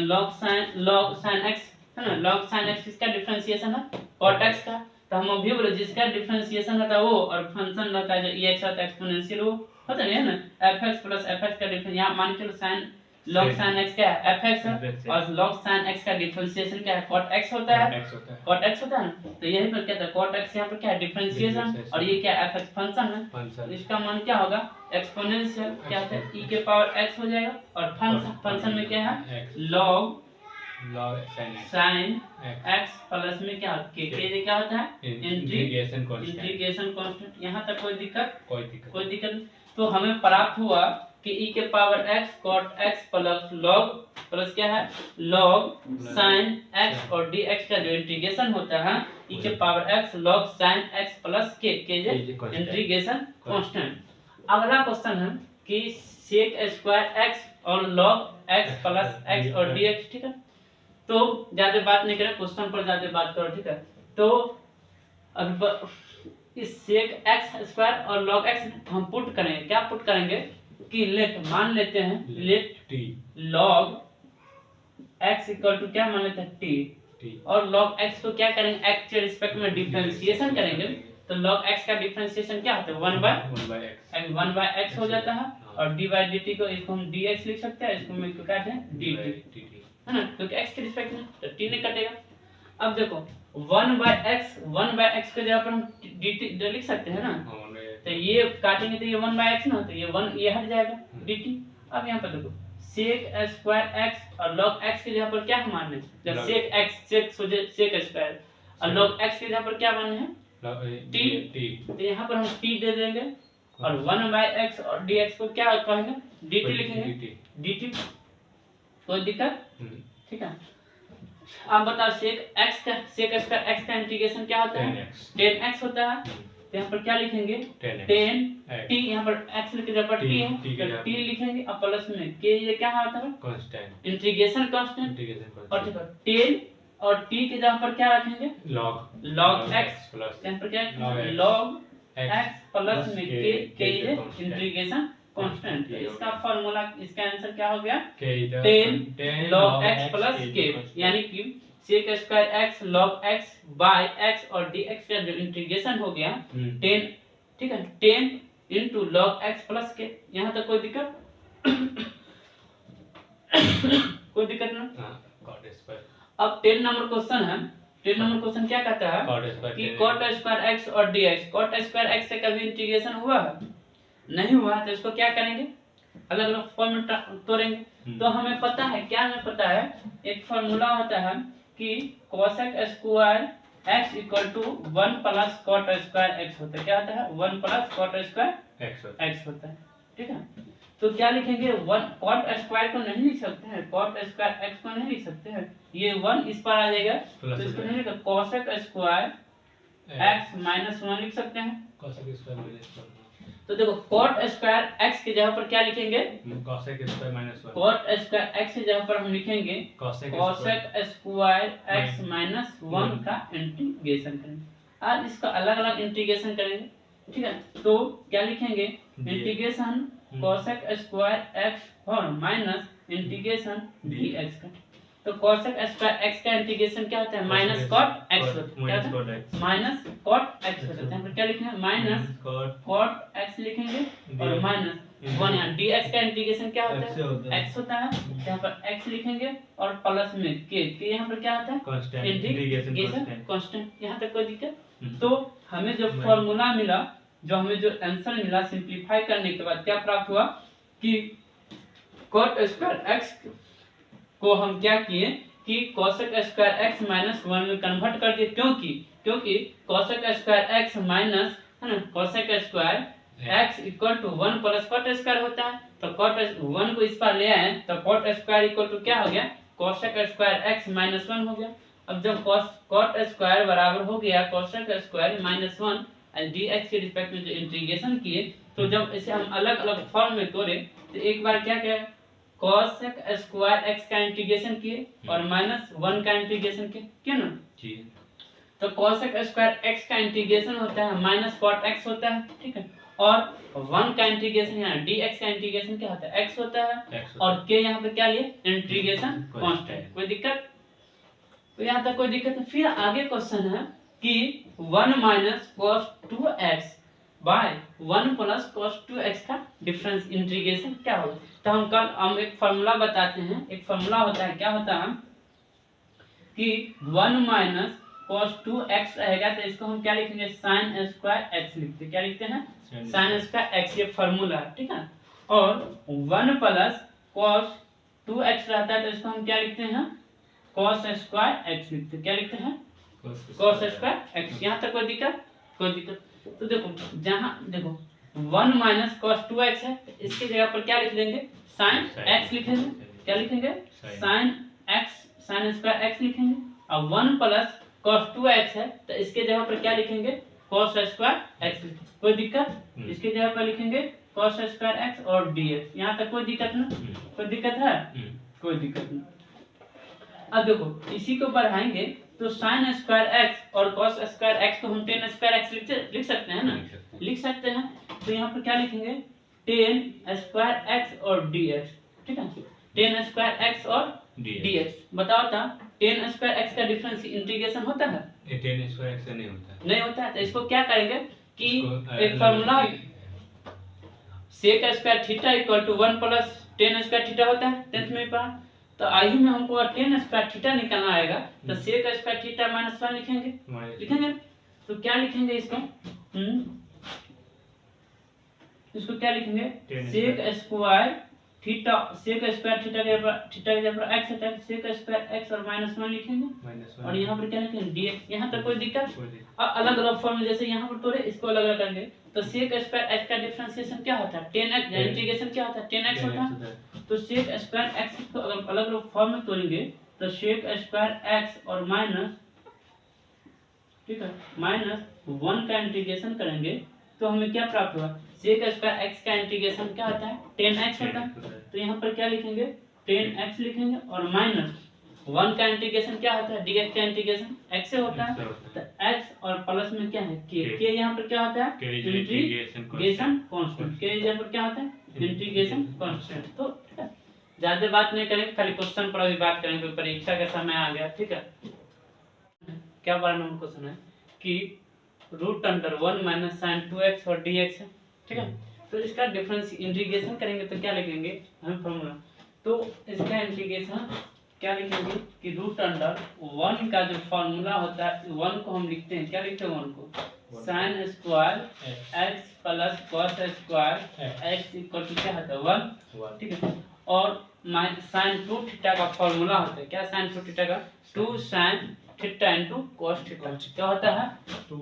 Speaker 1: log sin x है ना, log sin x इसका डिफरेंशिएशन है cot x का। तो हम अभी बोले जिसका डिफरेंशिएशन होता है वो और फंक्शन रहता है जो ex होता है एक्सपोनेंशियल वो होता है ना, fx प्लस fx का डिफरेंस यहाँ मान के sin log sin x क्या है fx है और log sin x का डिफरेंशिएशन क्या है cot x होता है, cot x होता है ना। तो यही पर क्या था cot x यहाँ पर क्या है डिफरेंशिएशन और ये क्या fx फंक्शन है, तो इसका मान क्या होगा एक्सपोनेंशियल क्या है e के पावर x हो जाएगा और फंक्शन में क्या है log sin x प्लस में क्या के क्या होता है इंटीग्रेशन कांस्टेंट। यहाँ तक कोई दिक्कत तो हमें प्राप्त हुआ कि e के power x cot x plus log plus क्या है log sin x और dx का जो इंटीग्रेशन होता है e के power x log sin x plus के इंटीग्रेशन कांस्टेंट। अगला क्वेश्चन है कि sec स्क्वायर x और log x प्लस x और dx, ठीक है। तो ज्यादा बात नहीं करें, क्वेश्चन पर ज्यादा बात करो, ठीक है। तो अब इस sec x स्क्वायर और log x हम पुट करेंगे, क्या पुट करेंगे कि लेट मान लेते हैं let
Speaker 2: T
Speaker 1: log x equal to क्या मान लेते हैं t, और log x को क्या करेंगे x के रिस्पेक्ट में डिफरेंशिएशन करेंगे, तो log x का डिफरेंशिएशन क्या होता है 1 बाय x हो जाता है, और dy dt को इसको हम dx लिख सकते हैं, इसको मिलकर काट दें dt, है ना, क्योंकि x के रिस्पेक्ट में तो t नहीं कटेगा। अब देखो 1 बाय x के जगह पर हम dt लिख सकते हैं ना, तो ये काटेंगे तो ये 1 बाय x ना, तो ये 1 ये हट जाएगा dt। अब यहाँ पर देखो sec स्क्वायर x और log x की जगह पर क्या मानने हैं, जब sec x sec स्क्वायर और log x की जगह पर क्या मानने हैं t, तो यहाँ पर हम t दे देंगे और 1 बाय x और dx को क्या कहेंगे dt लिखेंगे dt, कोई दिक्कत, ठीक है। अब बताओ sec स्क्वायर x का इंटीग्रेशन क्या होता है 10x होता है, तो यहाँ पर क्या लिखेंगे 10 t, यहाँ पर x लिख के जब पर t है तो t लिखेंगे, अब प्लस में k, ये क्या होता है कांस्टेंट, इंटीग्रेशन कांस्टेंट, और ठीक है 10 और t के जगह पर क्या रखेंगे log x, यहाँ पर क्या है log x प्लस में k ये इंटीग्रेशन कांस्टेंट, इसका फार्मूला, इसका आंसर क्या हो गया 10 log x प्लस k, यानी कि sec square x log x by x और dx का जो इंटीग्रेशन हो गया 10, ठीक है 10 into log x plus k। यहाँ तक कोई दिक्कत कोई दिक्कत ना। अब 10 नंबर क्वेश्चन है, 10 नंबर क्वेश्चन क्या कहता है कि cot स्क्वायर x और dx, cot स्क्वायर x से कभी इंटीग्रेशन हुआ है नहीं हुआ, तो इसको क्या करेंगे अलग अलग फॉर्म में तोड़ेंगे। तो हमें पता है क्या, हमें पता है एक फार्मूला होता है कि cosec square x equal to 1 plus cot square x होता है, क्या होता है 1 प्लस cot स्क्वायर x होता है, ठीक है। तो क्या लिखेंगे 1 cot स्क्वायर को नहीं लिख सकते हैं, cot स्क्वायर x को नहीं लिख सकते हैं, ये 1 इस पर आ जाएगा, तो इसको नहीं लिखा cosec स्क्वायर x माइनस 1 लिख सकते हैं। तो देखो cot स्क्वायर x की जगह पर क्या लिखेंगे
Speaker 2: cosec square minus 1,
Speaker 1: cot square x की जगह पर हम लिखेंगे cosec स्क्वायर x माइनस 1 का इंटीग्रेशन करेंगे, आज इसका अलग अलग इंटीग्रेशन करेंगे, ठीक है। तो क्या लिखेंगे इंटीग्रेशन cosec स्क्वायर x और माइनस इंटीग्रेशन dx का, तो cosec स्क्वायर x का इंटीग्रेशन क्या होता है माइनस cot x होता है, माइनस cot x होता है, यहाँ पर क्या लिखेंगे माइनस cot x लिखेंगे और माइनस 1, यहाँ dx का इंटीग्रेशन क्या होता है x होता है, यहाँ पर x लिखेंगे और प्लस में k यहाँ पर क्या होता है इंटीग्रेशन कांस्टेंट, यहाँ तक कोई दिक्कत। तो हमें जो फॉर्मूला मिला, जो हमें जो आंसर मिला सिंपलीफाई करने के बाद क्या प्राप्त हुआ कि cot स्क्वायर x को हम क्या किए कि cosec स्क्वायर x माइनस 1 में कन्वर्ट कर दिए, क्योंकि cosec स्क्वायर x माइनस है ना cosec square x equal to 1 plus cot square होता है, तो cot 1 को इस पर ले आए तो cot स्क्वायर इक्वल टू क्या हो गया cosec स्क्वायर x माइनस 1 हो गया। अब जब cot स्क्वायर बराबर हो गया cosec स्क्वायर माइनस 1 dx के रिस्पेक्ट में जो इंटीग्रेशन किए, तो जब इसे हम अलग अलग फॉर्म में तोड़े तो एक बार क्या किया cosec स्क्वायर x का इंटीग्रेशन किए और माइनस 1 का इंटीग्रेशन किए ना जी, तो cosec स्क्वायर x का इंटीग्रेशन होता है माइनस cot x होता है, ठीक है, और 1 का इंटीग्रेशन यहाँ dx का इंटीग्रेशन क्या होता है x होता है, और k यहाँ पे क्या लिए इंटीग्रेशन कांस्टेंट, कोई दिक्कत, तो यहाँ तक कोई दिक्कत नहीं। फिर आगे क्वेश्चन है कि 1 minus cos 2x by 1 plus cos 2x का डिफरेंस इंटीग्रेशन क्या होगा। तो हम एक फार्मूला बताते हैं, एक फार्मूला होता है, क्या होता है कि 1 माइनस cos 2x रहेगा, तो इसको हम क्या लिखेंगे sin स्क्वायर x लिखते हैं, क्या लिखते हैं sin स्क्वायर x, ये फार्मूला है, ठीक है। और 1 प्लस cos 2x रहता है, तो इसको हम क्या लिखते हैं cos स्क्वायर x लिखते हैं, क्या लिखते हैं cos स्क्वायर x। यहाँ तक कोई दिक्कत। तो देखो जहाँ देखो 1 माइनस cos 2x है, इसकी जगह पर क्या लिख देंगे sin x लिखेंगे, क्या लिखेंगे sin स्क्वायर x लिखेंगे, और 1 प्लस cos 2x है तो इसके जगह पर क्या लिखेंगे cos स्क्वायर x लिखेंगे, कोई दिक्कत, इसके जगह पर लिखेंगे cos स्क्वायर x और dx। यहाँ तक कोई दिक्कत ना, कोई दिक्कत है, कोई दिक्कत नहीं। अब देखो इसी को बढ़ाएंगे तो sin स्क्वायर x और cos स्क्वायर x को हम tan स्क्वायर x लिख सकते हैं ना, लिख सकते हैं। तो यहाँ पर क्या लिखेंगे टेन स्क्वायर एक्स और dx, ठीक है, टेन स्क्वायर एक्स और dx। बताओ था टेन स्क्वायर एक्स का डिफरेंस इंटीग्रेशन होता है?
Speaker 2: ये टेन स्क्वायर एक्स नहीं होता है।
Speaker 1: नहीं होता है। तो इसको क्या करेंगे कि
Speaker 2: इसको
Speaker 1: एक formula sec square theta equal to 1 plus tan square theta होता है 10th में पढ़ा। तो आई में हमको टेन स्क्वायर थीटा निकालना आएगा तो सेक स्क्वायर थीटा माइनस 1 लिखेंगे। तो क्या लिखेंगे इसको? इसको क्या लिखेंगे? Sec square theta, sec square theta के जगह पर x है, सेक स्क्वायर x और -1 लिखेंगे और यहाँ पर क्या लिखेंगे? dx। यहाँ तक कोई दिक्कत? अब अलग अलग फॉर्म में जैसे यहाँ पर तोड़े इसको अलग अलग करेंगे तो सेक स्क्वायर x का डिफरेंशिएशन क्या होता है? 10x, इंटीग्रेशन क्या होता है? 10x होता है। तो सेक स्क्वायर x को अगर अलग अलग फॉर्म में तोड़ेंगे तो सेक स्क्वायर x और माइनस, ठीक है, -1 का इंटीग्रेशन करेंगे तो हमें क्या प्राप्त हुआ? सेक स्क्वायर x का इंटीग्रेशन क्या होता है? 10x होता है। तो यहाँ पर क्या लिखेंगे? 10x लिखेंगे और -1 का इंटीग्रेशन क्या होता है? dx का इंटीग्रेशन x से होता है। तो x और प्लस में क्या है? k यहाँ पर क्या होता है? Integration constant. k यहाँ पर क्या होता है? Integration constant. तो ज्यादा बात नहीं करेंगे, खाली क्वेश्चन पर अभी बात करेंगे, परीक्षा का समय आ गया, ठीक है। क्या 12 नंबर क्वेश्चन है कि √1 माइनस साइन 2x और dx है, ठीक है। तो इसका डिफरेंस इंटीग्रेशन करेंगे तो क्या लिखेंगे हम फॉर्मूला? तो इसका इंटीग्रेशन क्या लिखेंगे कि √1 का जो फॉर्मूला होता है 1 को हम लिखते हैं, क्या लिखते हैं 1 को? Sine square x plus cos square x equal to क्या होता है? 1, ठीक है। और साइन 2 थीटा का फॉर्मूला होता है, क्या साइन 2 थीटा का? 2 sine theta into cos theta. क्या होता है? 2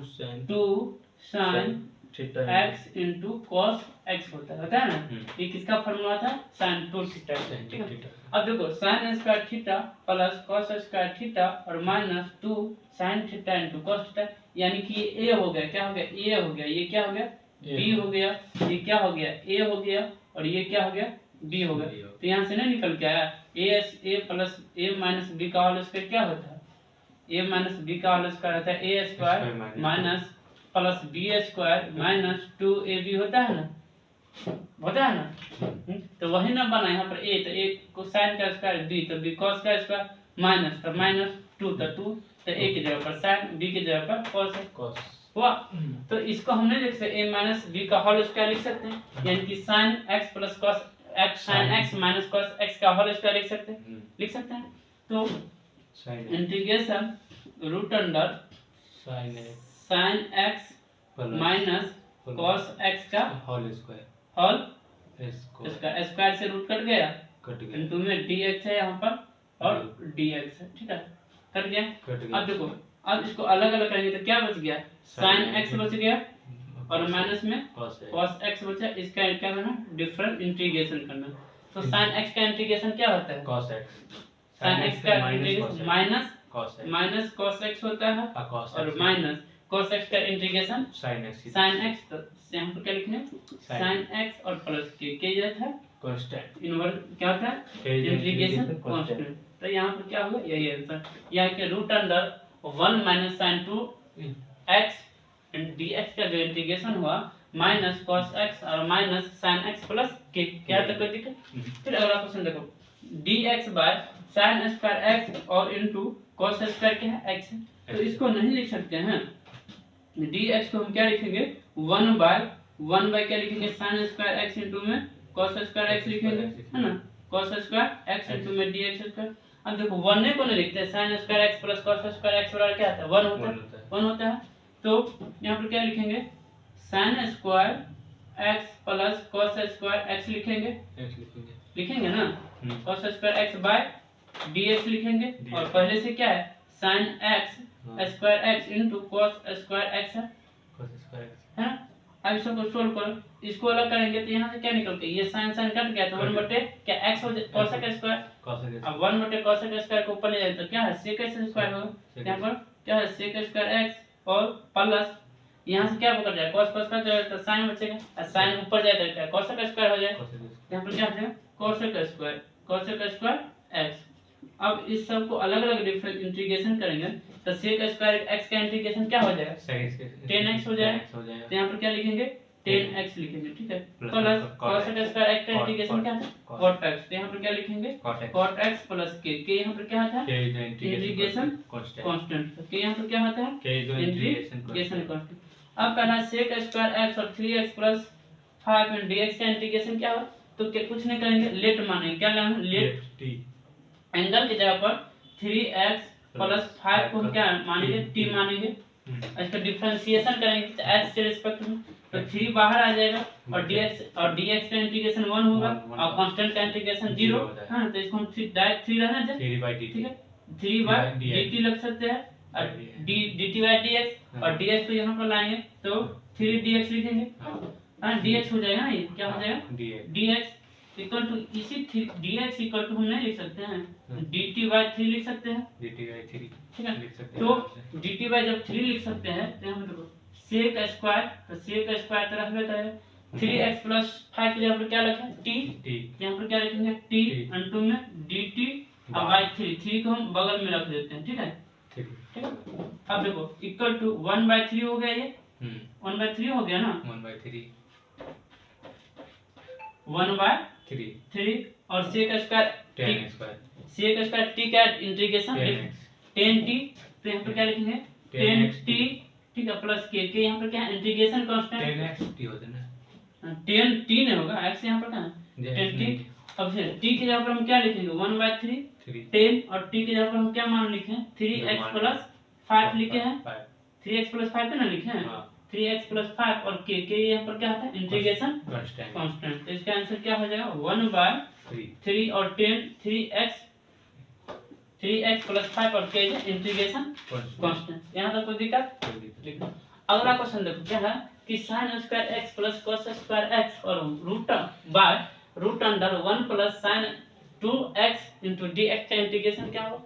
Speaker 1: sin x into cos x होता है ना। ये किसका फॉर्मूला था? sin 2 थीटा, ठीक है। अब देखो sin square theta plus cos square theta और -2 sin theta into cos theta, यानी कि ये a हो गया, क्या हो गया? a हो गया, ये क्या हो गया? b हो गया, ये क्या हो गया? a हो गया और ये क्या हो गया? b हो गया। तो यहाँ से नहीं निकल के आया a plus a minus b का होल स्क्वायर क्या होता है? a माइनस बी का होल स्क्वायर होता है a square minus plus B square minus 2ab होता है ना, होता है ना। तो वही ना बना यहाँ पर a, तो a को साइन का स्क्वायर b, तो b cos का स्क्वायर माइनस, तो -2 तो 2, तो a की जगह पर साइन, b की जगह पर cos हुआ। तो इसको हम नहीं लिख सकते a माइनस b का होल स्क्वायर लिख सकते हैं, यानी कि sine x plus cos x sine x minus cos x का होल स्क्वायर लिख सकते हैं। तो integration sin x minus cos x का होल इसका स्क्वायर से रूट कट गया इनटू में dx है यहाँ पर और dx है, ठीक है, कट गया। अब देखो, अब इसको अलग अलग करेंगे तो क्या बच गया? sin x बच गया और माइनस में cos x बचा। इसका क्या करना? डिफरेंट इंटीग्रेशन करना। तो sin x का इंटीग्रेशन क्या होता है?
Speaker 2: cos x।
Speaker 1: sin x का इंटीग्रेशन माइनस cos x होता है और माइनस cos x का इंटीग्रेशन sin x। तो यहाँ पर क्या लिखना है? sin x और प्लस k जाता है कांस्टेंट, इनवर्स क्या होता है? Integration constant. तो यहाँ पर क्या होगा? यही आंसर। यहाँ के √1 माइनस sin 2x dx का जो इंटीग्रेशन हुआ माइनस cos x और minus sin x plus k, क्या तक कोई दिक्कत? फिर अगला क्वेश्चन देखो, dx by sin square x और इनटू cos स्क्वायर क्या है? x है। तो इसको नहीं लिख सकते हैं, dx को हम क्या लिखेंगे? 1 बाय क्या लिखेंगे? sin स्क्वायर x इनटू में cos स्क्वायर x लिखेंगे, है ना, cos स्क्वायर x इनटू में dx स्क्वायर। अब देखो 1 को नहीं लिखते, sin square x plus cos square x बराबर क्या आता है? 1 होता है। तो यहाँ पर क्या लिखेंगे? sin square x plus cos square x लिखेंगे ना, cos square x by dx लिखेंगे और पहले से क्या है? sin x square x into cos square x है। अब इसको सोल्व करो, इसको अलग करेंगे तो यहाँ से क्या निकल के? ये sin कट गया तो 1 बटे क्या x हो जाए cos स्क्वायर। अब 1 बटे cos स्क्वायर को ऊपर ले जाए तो क्या है? sec स्क्वायर होगा। यहाँ पर क्या है? sec स्क्वायर x और प्लस यहाँ से क्या पकड़ जाए? cos का जाए तो sin बचेगा और sin ऊपर जाए तो क्या? cos स्क्वायर हो जाए। यहाँ पर क्या हो जाएगा? cos square x। अब इस सब को अलग अलग डिफरेंट इंटीग्रेशन करेंगे तो sec स्क्वायर x का इंटीग्रेशन क्या हो जाएगा? 10x हो जाएगा। तो यहाँ पर क्या लिखेंगे? 10x लिखेंगे, ठीक है,
Speaker 2: Plus
Speaker 1: plus
Speaker 2: cot
Speaker 1: cos x square x का
Speaker 2: cot-
Speaker 1: इंटीग्रेशन क्या था,
Speaker 2: cot-
Speaker 1: cot x, तो यहाँ पर क्या लिखेंगे
Speaker 2: cot x
Speaker 1: cot x plus k, k यहाँ पर क्या था
Speaker 2: k is the
Speaker 1: integration
Speaker 2: constant
Speaker 1: constant, तो k यहाँ पर क्या होता है
Speaker 2: k is the integration
Speaker 1: integration
Speaker 2: constant
Speaker 1: constant. अब पहला sec स्क्वायर x और 3x प्लस 5 में dx का इंटीग्रेशन क्या हो, तो क्या कुछ नहीं करेंगे, लेट मानेंगे, क्या लेंगे लेट,
Speaker 2: t
Speaker 1: एंगल की जगह पर 3x प्लस 5 को हम क्या मानेंगे t मानेंगे, इसका डिफरेंशिएशन करेंगे तो x के रिस्पेक्ट में, तो 3 बाहर आ जाएगा और dx का इंटीग्रेशन 1 होगा और कांस्टेंट का इंटीग्रेशन 0, हां तो इसको हम डायरेक्ट 3 रहना चाहिए
Speaker 2: 3/dt
Speaker 1: ठीक है, 3/dt लग सकते हैं और dt/dx और dx को यहां पर लाएंगे तो 3dx लिखेंगे, हां dx हो जाएगा ना, ये क्या हो जाएगा dx इक्वल टू इसी dx इक्वल टू हम नहीं लिख सकते हैं dt/3 लिख सकते हैं
Speaker 2: dt/3
Speaker 1: ठीक है,
Speaker 2: लिख सकते
Speaker 1: तो
Speaker 2: हैं
Speaker 1: dt जब 3 लिख सकते हैं तो हम देखो sec स्क्वायर, तो sec स्क्वायर तो रहबे करेगा 3x प्लस 5 के यहाँ पर क्या लिखा है t, यहाँ पर क्या लिखेंगे t अंटू में dt अब बाई 3 को हम बगल में रख देते हैं, ठीक है ठीक है। अब देखो इक्वल टू 1/3 हो गया, ये 1/3 हो गया ना, 1/3 और sec square
Speaker 2: 10x square
Speaker 1: sec square t का इंटीग्रेशन 10t, तो यहाँ पर क्या लिखेंगे 10t ठीक है प्लस k यहाँ पर क्या है इंटीग्रेशन कांस्टेंट
Speaker 2: 10x t होता है ना
Speaker 1: 10t नहीं होगा x यहाँ पर क्या है 10t। अब फिर t के जगह पर हम क्या लिखेंगे 1/3 10 और t के जगह पर हम क्या मान लिखे हैं 3x प्लस 5 लिखे हैं 3x प्लस 5 पे ना लिखे हैं 3x प्लस 5 और k यहाँ पर क्या होता है इंटीग्रेशन कांस्टेंट, तो इसका आंसर क्या हो जाएगा 1/3 और 10 3x प्लस 5 और k इंटीग्रेशन कांस्टेंट। यहाँ तक कोई दिक्कत? अगला क्वेश्चन देखो क्या है कि sin square x plus cos square x और root under 1 plus sin 2x into dx का इंटीग्रेशन क्या हो,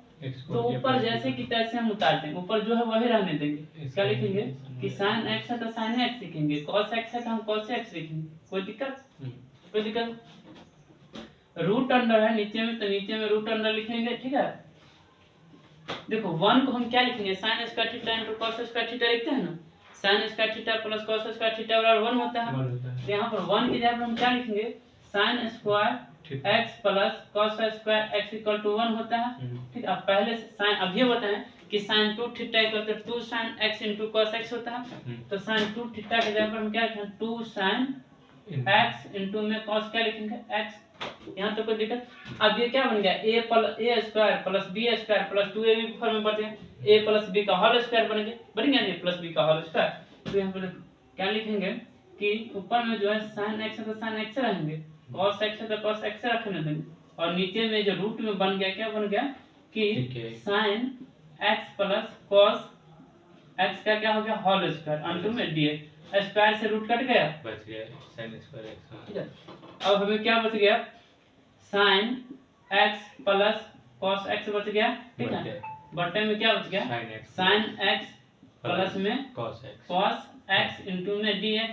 Speaker 1: तो ऊपर जैसे कि तैसे हम उतारते हैं, ऊपर जो है वही रहने देंगे, क्या लिखेंगे कि sin x है तो sin x लिखेंगे, cos x है तो हम cos x लिखेंगे, कोई दिक्कत रूट अंडर है नीचे में तो नीचे में रूट अंडर लिखेंगे, ठीक है। देखो 1 को हम क्या लिखेंगे sin square theta into cos square theta लिखते हैं ना, sin square theta plus cos square theta बराबर 1 होता है, तो यहाँ पर 1 की जगह पर हम क्या लिखेंगे sin square x plus cos square x equal to 1 होता है, ठीक। अब पहले sin अब ये बताएं कि sin 2 theta equal to 2 sin x into cos x होता है, तो sin 2 थीटा की जगह पर हम क्या लिखेंगे 2 sin x इनटू में cos क्या लिखेंगे x, यहाँ तो कोई दिक्कत। अब ये क्या बन गया a square plus b square plus 2ab form में बढ़ गया a प्लस b का होल स्क्वायर बन गया a प्लस b का होल स्क्वायर, तो यहाँ पर क्या लिखेंगे कि ऊपर में जो है sin x है तो sin x रहेंगे, cos x है तो cos x रखने देंगे, और नीचे में जो रूट में बन गया क्या बन गया कि sin x plus cos x का क्या हो गया होल स्क्वायर अंटू में dx, स्क्वायर से रूट कट गया
Speaker 2: बच गया sin स्क्वायर x,
Speaker 1: ठीक है। अब हमें क्या बच गया sin x plus cos x बच गया, ठीक है, बटे में क्या बच गया sin x प्लस में cos x इनटू में dx,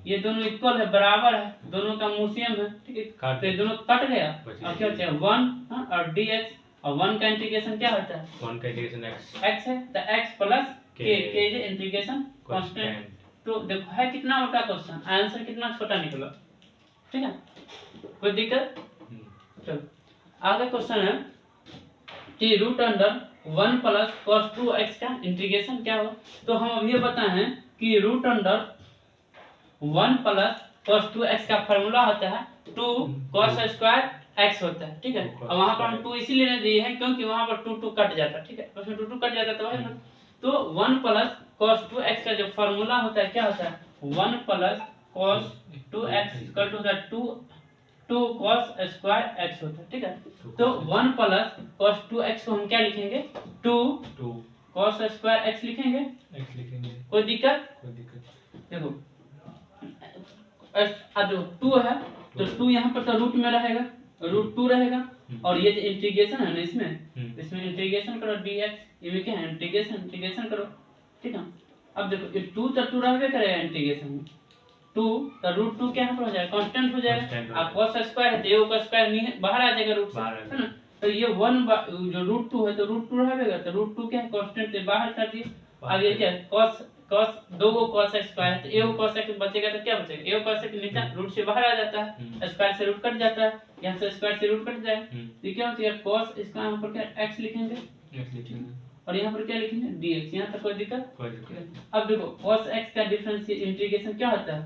Speaker 1: ये दोनों इक्वल है बराबर है, दोनों का मूल्यम है, ठीक है, तो ये दोनों कट गया और क्या बचा 1 और dx, और 1 का इंटीग्रेशन क्या होता है
Speaker 2: 1 का इंटीग्रेशन
Speaker 1: x है तो x प्लस k जे इंटीग्रेशन कांस्टेंट। तो देखो है कितना मोटा क्वेश्चन, आंसर कितना छोटा निकला, ठीक है, कोई दिक्कत? चलो आगे क्वेश्चन है कि root under 1 plus cos 2x का इंटीग्रेशन क्या हो, तो हम अब ये बताए हैं कि root under 1 plus cos 2x का फार्मूला होता है 2 cos स्क्वायर x होता है, ठीक है, और वहां पर हम 2 इसीलिए नहीं दिए हैं क्योंकि वहां पर 2 कट जाता है, ठीक है, उसमें 2 कट जाता है तो 1 प्लस cos 2x का जो फार्मूला होता है क्या होता है 1 plus cos 2x equal to 2 cos square x होता है, ठीक है, तो 1 प्लस cos 2x को हम क्या लिखेंगे 2 cos स्क्वायर x लिखेंगे, कोई दिक्कत? देखो अब 2 है तो 2 यहाँ पर तो रूट में रहेगा, रूट 2 रहेगा, और ये जो इंटीग्रेशन है ना इसमें इंटीग्रेशन करो dx, ये में क्या है इंटीग्रेशन करो, ठीक है। अब देखो ये 2 तो 2 रहबे करेगा इंटीग्रेशन में, 2 तो रूट 2 क्या पर हो जाएगा कांस्टेंट हो जाएगा, और cos स्क्वायर है तो ये का स्क्वायर नहीं है बाहर आ जाएगा रूट से, है ना, तो ये 1 जो रूट 2 है तो रूट 2 रहेगा, तो रूट 2 क्या है कांस्टेंट से बाहर कर दिए, अब ये क्या है cos दो को cos x स्क्वायर है तो a को cos x बचेगा तो क्या बचेगा, a को cos x नीचे रूट से बाहर आ जाता है, स्क्वायर से रूट कट जाता है, यहाँ से स्क्वायर से रूट कट जाए तो क्या होता है cos, इसका यहाँ पर क्या x लिखेंगे और यहाँ पर क्या लिखेंगे dx। यहाँ तक कोई दिक्कत? अब देखो cos x का डिफरेंशियल इंटीग्रेशन क्या होता है,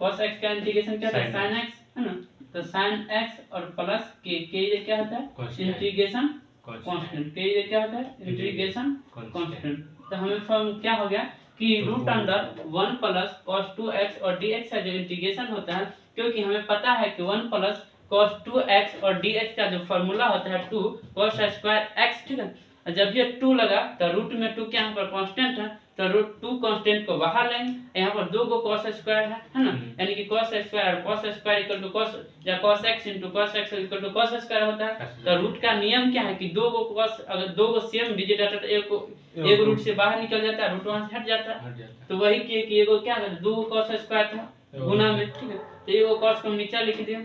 Speaker 1: cos x का इंटीग्रेशन क्या होता है, sin x है ना, तो sin x और प्लस k ये क्या होता है इंटीग्रेशन कांस्टेंट, के ये क्या होता है इंटीग्रेशन कांस्टेंट। तो हमें फॉर्म क्या हो गया कि root under 1 plus cos 2x और dx का जो इंटीग्रेशन होता है, क्योंकि हमें पता है कि 1 प्लस cos 2x और dx का जो फॉर्मूला होता है 2 cos स्क्वायर x, ठीक है। जब ये 2 लगा तो रूट में 2 क्या यहाँ पर कांस्टेंट है, तो रूट 2 कांस्टेंट को बाहर लेंगे, यहाँ पर 2 को cos स्क्वायर है ना, यानी कि cos square cos square equal to cos या cos x into cos x equal to cos square होता है। तो रूट का नियम क्या है कि 2 को cos, अगर 2 को सेम डिजिट आता है तो एक रूट से बाहर निकल जाता है, रूट वहां से हट जाता है। तो वही कि एगो क्या है 2 cos स्क्वायर था गुना में, ठीक है, तो एगो cos को नीचे लिख दिया,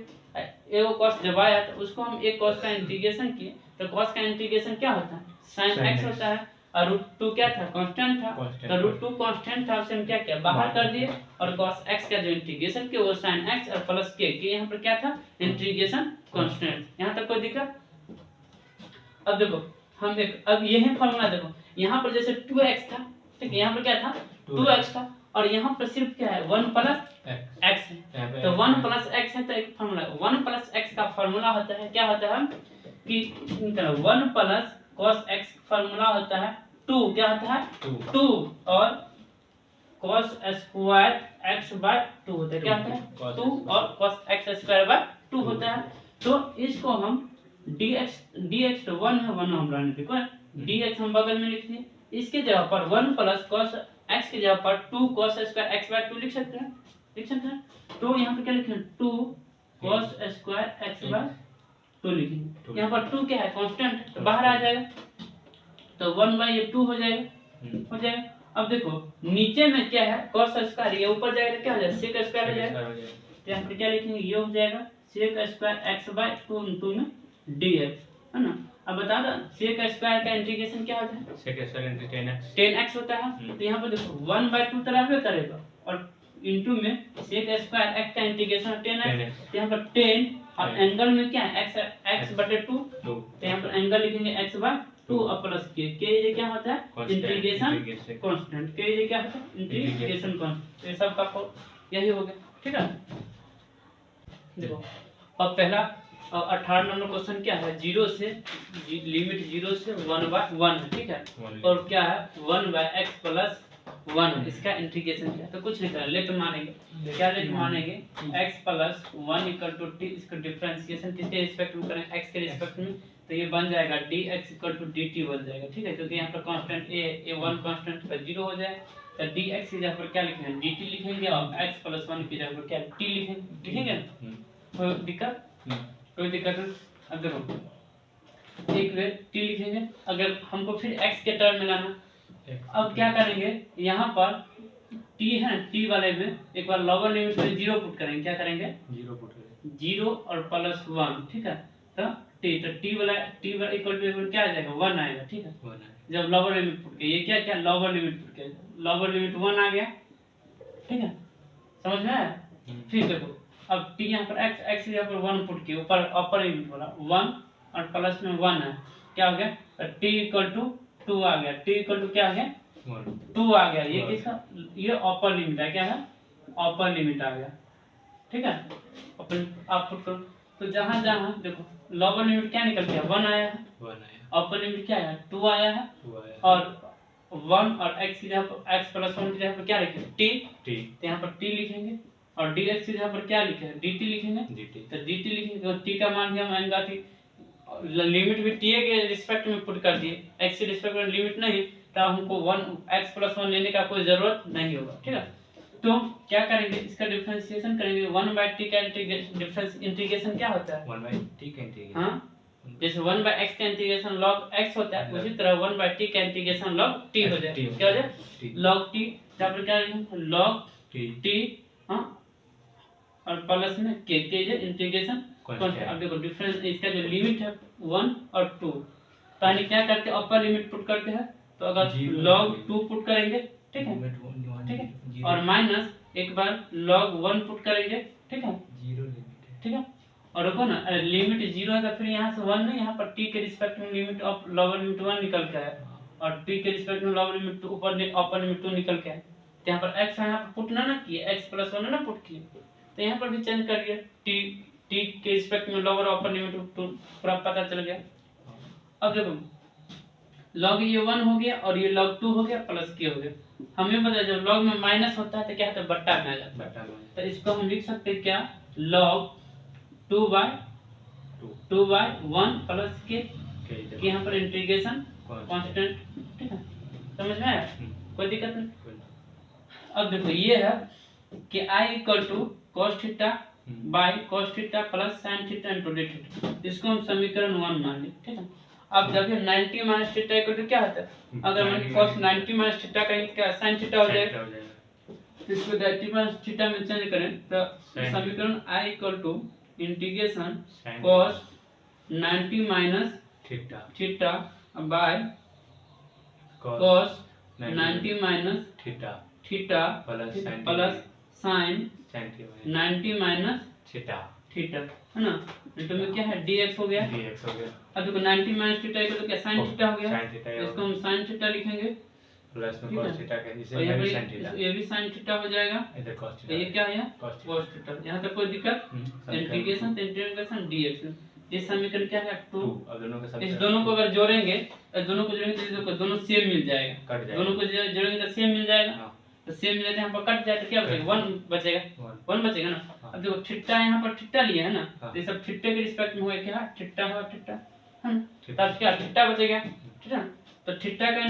Speaker 1: एगो cos जब आया तो उसको हम एक cos का इंटीग्रेशन किए, तो cos का इंटीग्रेशन क्या होता है sin x होता है, और रूट 2 क्या था कांस्टेंट था, तो रूट 2 कांस्टेंट था उसे हम क्या किया बाहर कर दिए, और cos x का जो इंटीग्रेशन किया वो sin x और प्लस k यहाँ पर क्या था इंटीग्रेशन कांस्टेंट। यहाँ तक कोई दिक्कत? अब देखो हम एक अब यही फार्मूला देखो, यहाँ पर जैसे 2x था, ठीक है, यहाँ पर क्या था 2x था, और यहाँ पर सिर्फ क्या है 1 प्लस x है, तो 1 प्लस x है, तो एक फार्मूला 1 प्लस x का फार्मूला होता है क्या होता है कि 1 प्लस cos x फार्मूला होता है 2, क्या होता है 2 और cos स्क्वायर x बाय 2 होता है, क्या होता है 2 और cos x स्क्वायर बाय 2 होता है। तो इसको हम dx तो 1 है, 1 हम रहने देखो dx हम बगल में लिख दिए, इसके जगह पर 1 प्लस cos x की जगह पर 2 cos स्क्वायर x बाय 2 लिख सकते हैं। तो यहाँ पे क्या लिखेंगे 2 cos स्क्वायर x बाय 2 लिखेंगे, यहाँ पर 2 क्या है कांस्टेंट तो बाहर आ जाएगा, तो 1 बाय ये 2 हो जाएगा। अब देखो नीचे में क्या है cos स्क्वायर, ये ऊपर जाएगा तो क्या हो जाएगा sec स्क्वायर हो जाएगा, तो यहाँ पे क्या लिखेंगे ये हो जाएगा sec square x by 2 into में dx, है ना। अब बता दो sec स्क्वायर का इंटीग्रेशन क्या होता है
Speaker 2: sec स्क्वायर
Speaker 1: 10x होता है, तो यहाँ पर देखो 1 बाय 2 तरह पे करेगा और इनटू में sec स्क्वायर x का इंटीग्रेशन 10x, यहाँ पर 10 और एंगल में क्या है x बटे 2, तो यहाँ पर एंगल लिखेंगे x बाय 2 और प्लस k ये क्या होता है इंटीग्रेशन कांस्टेंट, k ये क्या होता है इंटीग्रेशन कांस्टेंट। ये सब का यही हो गया, ठीक है। देखो अब पहला 18 नंबर क्वेश्चन क्या है, 0 से लिमिट 0 से 1 बाय 1 है, ठीक है, और क्या है 1 बाय x प्लस 1, इसका इंटीग्रेशन क्या है, तो कुछ नहीं करना लेट मानेंगे, क्या लेट मानेंगे x plus 1 equal to t, इसका डिफरेंशिएशन किसके रिस्पेक्ट में करें x के रिस्पेक्ट में, तो ये बन जाएगा dx इक्वल टू dt बन जाएगा, ठीक है, क्योंकि यहाँ पर कांस्टेंट a1 कांस्टेंट पर 0 हो जाए, तो dx की जगह पर क्या लिखेंगे dt लिखेंगे और x प्लस 1 की जगह पर क्या t लिखेंगे ना, कोई दिक्कत नहीं। अब देखो एक बार t लिखेंगे, अगर हमको फिर x के टर्म में लाना, अब क्या करेंगे यहाँ पर t है t वाले में एक बार लोअर लिमिट में 0 पुट करेंगे, क्या करेंगे 0 और प्लस 1, ठीक है, तो t वाला इक्वल टू क्या आ जाएगा 1 आएगा, ठीक है, जब लोअर लिमिट पुट के ये क्या लोअर लिमिट पुट के लोअर लिमिट 1 आ गया, ठीक है, समझ में आया। फिर देखो अब t यहाँ पर x यहाँ पर 1 पुट के ऊपर अपर लिमिट वाला 1 और प्लस में 1 है, क्या हो गया t इक्वल टू 2 आ गया, t इक्वल टू क्या आ गया 2 आ गया, ये किसका ये अपर लिमिट है, क्या है अपर लिमिट आ गया, ठीक है। अपन आप पुट करो तो जहां जहां देखो लोअर लिमिट क्या निकल गया 1 आया है, अपर लिमिट क्या है 2 आया है, और 1 और x की जगह पर x प्लस 1 की जगह पर क्या लिखेंगे t, तो यहाँ पर t लिखेंगे, और dx की जगह पर क्या लिखेंगे dt लिखेंगे, तो dt लिखेंगे, तो t का मान भी हम आएगा थी लिमिट भी t के रिस्पेक्ट में पुट कर दिए, x के रिस्पेक्ट में लिमिट नहीं, तो हमको 1 x प्लस 1 लेने का कोई जरूरत नहीं होगा, ठीक है। तो क्या करेंगे इसका डिफरेंशिएशन करेंगे, 1 बाय t का इंटीग्रेशन क्या होता है
Speaker 2: 1 बाय t का इंटीग्रेशन,
Speaker 1: हाँ जैसे 1 बाय x का इंटीग्रेशन log x होता है, उसी तरह 1 बाय t का इंटीग्रेशन log t हो जाए, क्या हो जाए log t, यहाँ पर क्या लिखेंगे log t, हाँ, और प्लस में k जो इंटीग्रेशन कांस्टेंट। अब देखो डिफरेंस इसका जो लिमिट है 1 और 2, पहले क्या करते हैं अपर लिमिट पुट करते हैं तो अगर log 2 पुट करेंगे, ठीक है, ठीक है, और माइनस एक बार log 1 पुट करेंगे, ठीक है,
Speaker 2: जीरो लिमिट है,
Speaker 1: ठीक है, और देखो ना लिमिट 0 है तो फिर यहाँ से 1 नहीं, यहाँ पर t के रिस्पेक्ट में लिमिट ऑफ लोअर लिमिट 1 निकल के है और t के रिस्पेक्ट में लोअर लिमिट 2 अपर लिमिट 2 निकल के है। तो यहाँ पर x है, यहाँ पर पुट ना किए, x प्लस 1 ना पुट किए, तो यहाँ पर भी चेंज कर दिया, t के रिस्पेक्ट में लोअर अपर लिमिट 2 पूरा पता चल गया। अब देखो log ये 1 हो गया और ये log 2 हो गया प्लस के हो गया। हमें पता है जब log में माइनस होता है तो क्या होता है, बट्टा में आ जाता है। तो इसको हम लिख सकते हैं क्या, log 2/1 प्लस के यहाँ पर इंटीग्रेशन कांस्टेंट, ठीक है, समझ में आया, कोई दिक्कत नहीं। अब देखो ये है कि i equal to cos theta by cos theta plus sin theta into d theta, इसको हम समीकरण 1 मान लें, ठीक है। अब जब ये 90 माइनस थीटा इक्वल टू क्या होता है, अगर मान cos 90 माइनस थीटा करेंगे क्या sin थीटा हो जाएगा, इसको 90 माइनस थीटा में चेंज करें तो समीकरण i equal to integration cos 90 minus theta by cos 90 minus theta plus sin 90 minus theta, है ना, इनटू में क्या है dx हो गया। अब देखो 90 माइनस थीटा इक्वल टू क्या sin थीटा हो गया, इसको हम sin थीटा लिखेंगे
Speaker 2: प्लस में cos थीटा के
Speaker 1: और ये भी sin थीटा हो जाएगा,
Speaker 2: इधर cos
Speaker 1: तो ये क्या है cos थीटा। यहाँ तक कोई दिक्कत, इंटीग्रेशन dx, ये समीकरण क्या है 2। इस दोनों को अगर जोड़ेंगे दोनों को तो दोनों सेम मिल जाएगा, दोनों को जोड़ेंगे तो सेम मिल जाएगा, तो सेम मिल जाते हैं, यहाँ पर कट जाए तो क्या बचेगा, 1 बचेगा ना। अब देखो थीटा यहाँ पर थीटा लिया है ना, तो ये सब थीटे के रिस्पेक्ट में हुआ क्या, थीटा हुआ थीटा, है ना, तब क्या थीटा बचेगा, ठीक है। तो थीटा का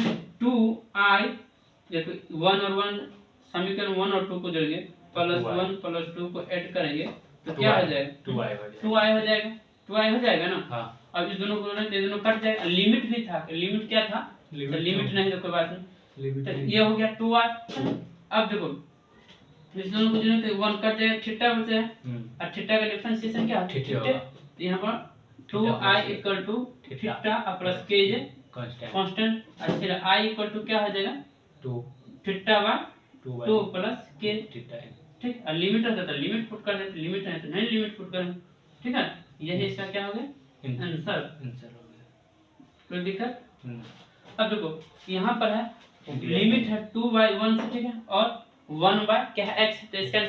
Speaker 1: 2i, देखो 1 और 1 समीकरण 1 और 2 को जोड़ेंगे प्लस 1 प्लस 2 को ऐड करेंगे तो क्या हो जाएगा, 2i हो जाएगा ना। अब इस दोनों को जोड़ेंगे, दोनों कट जाएगा, लिमिट भी था, लिमिट क्या था, लिमिट नहीं तो कोई बात नहीं, तो ये हो गया 2i। अब देखो इस दोनों को जोड़ेंगे तो 1 कट जाएगा, थीटा बचेगा और थीटा का डिफरेंशिएशन क्या है, थीटा, तो यहाँ पर 2i equal to theta plus k जे कांस्टेंट, और फिर i इक्वल टू क्या हो जाएगा 2 theta by 2 plus k theta, ठीक। और लिमिट रहता तो लिमिट पुट कर देते, लिमिट है तो नहीं लिमिट पुट करें, ठीक है। यही इसका क्या हो गया आंसर हो गया, कोई दिक्कत। अब देखो यहाँ पर है लिमिट है 2/1 से, ठीक है, और 1 क्या है x, तो इसका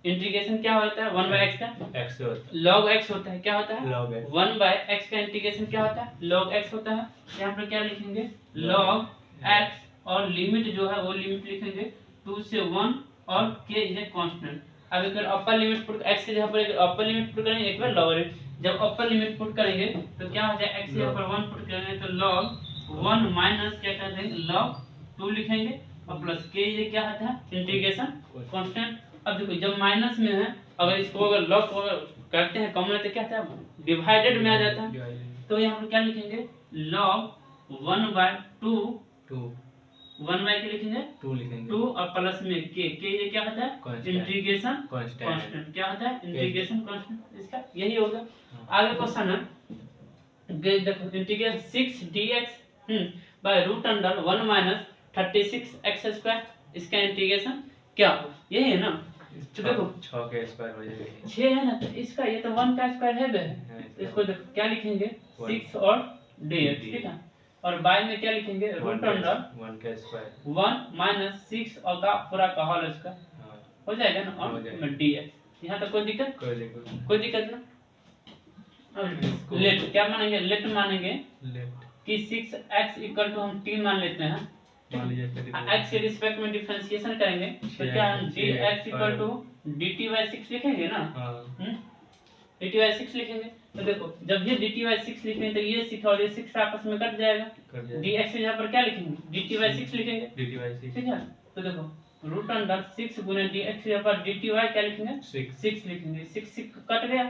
Speaker 1: इंटीग्रेशन क्या होता है 1/x का
Speaker 2: x होता है,
Speaker 1: log x होता है, क्या होता है
Speaker 2: log x,
Speaker 1: 1/x का इंटीग्रेशन क्या होता है log x होता है। यहाँ पर क्या लिखेंगे log x, और लिमिट जो है वो लिमिट लिखेंगे 2 से 1 और k इज ए कांस्टेंट। अब एक बार अपर लिमिट पुट x के जगह पर एक अपर लिमिट पुट करेंगे, एक बार लोअर लिमिट, जब अपर लिमिट पुट करेंगे तो क्या हो जाएगा x के जगह पर 1 पुट करेंगे तो log 1 माइनस क्या कर देंगे log 2 लिखेंगे और प्लस k ये क्या होता है इंटीग्रेशन कांस्टेंट। अब देखो जब माइनस में है, अगर इसको अगर लॉग करते हैं कॉमन तो क्या होता है डिवाइडेड में आ जाता है, तो यहाँ पर क्या लिखेंगे log 1/2, 1 बाय के लिखेंगे 2 और प्लस में k ये क्या होता है इंटीग्रेशन कांस्टेंट, क्या होता है इंटीग्रेशन कांस्टेंट, इसका यही होगा। आगे क्वेश्चन है देखो integration 6dx by root under 1 minus 36x², इसका इंटीग्रेशन क्या हो, यही है ना। तो देखो
Speaker 2: 6 के स्क्वायर हो जाएगा,
Speaker 1: 6 है ना, तो इसका ये तो 1 का स्क्वायर है बे, इसको देखो क्या लिखेंगे 6 और dx, ठीक है, और बाय में क्या लिखेंगे रूट अंडर
Speaker 2: 1 का स्क्वायर
Speaker 1: 1 माइनस 6 और का पूरा का होल इसका हो जाएगा ना, और dx। यहाँ तक कोई दिक्कत ना। अब लेट क्या मानेंगे, लेट मानेंगे कि 6x इक्वल टू हम t मान लेते हैं, x के रिस्पेक्ट में डिफरेंशिएशन करेंगे तो क्या हम dx इक्वल टू dt/6 लिखेंगे ना, dt/6 लिखेंगे। तो देखो जब ये dt/6 लिखेंगे तो ये 6 और ये 6 आपस में कट जाएगा, dx के जगह पर क्या लिखेंगे dt/6 लिखेंगे, ठीक है। तो देखो रूट अंडर 6 गुने dx के जगह पर dt क्या लिखेंगे 6 लिखेंगे, 6 कट गया,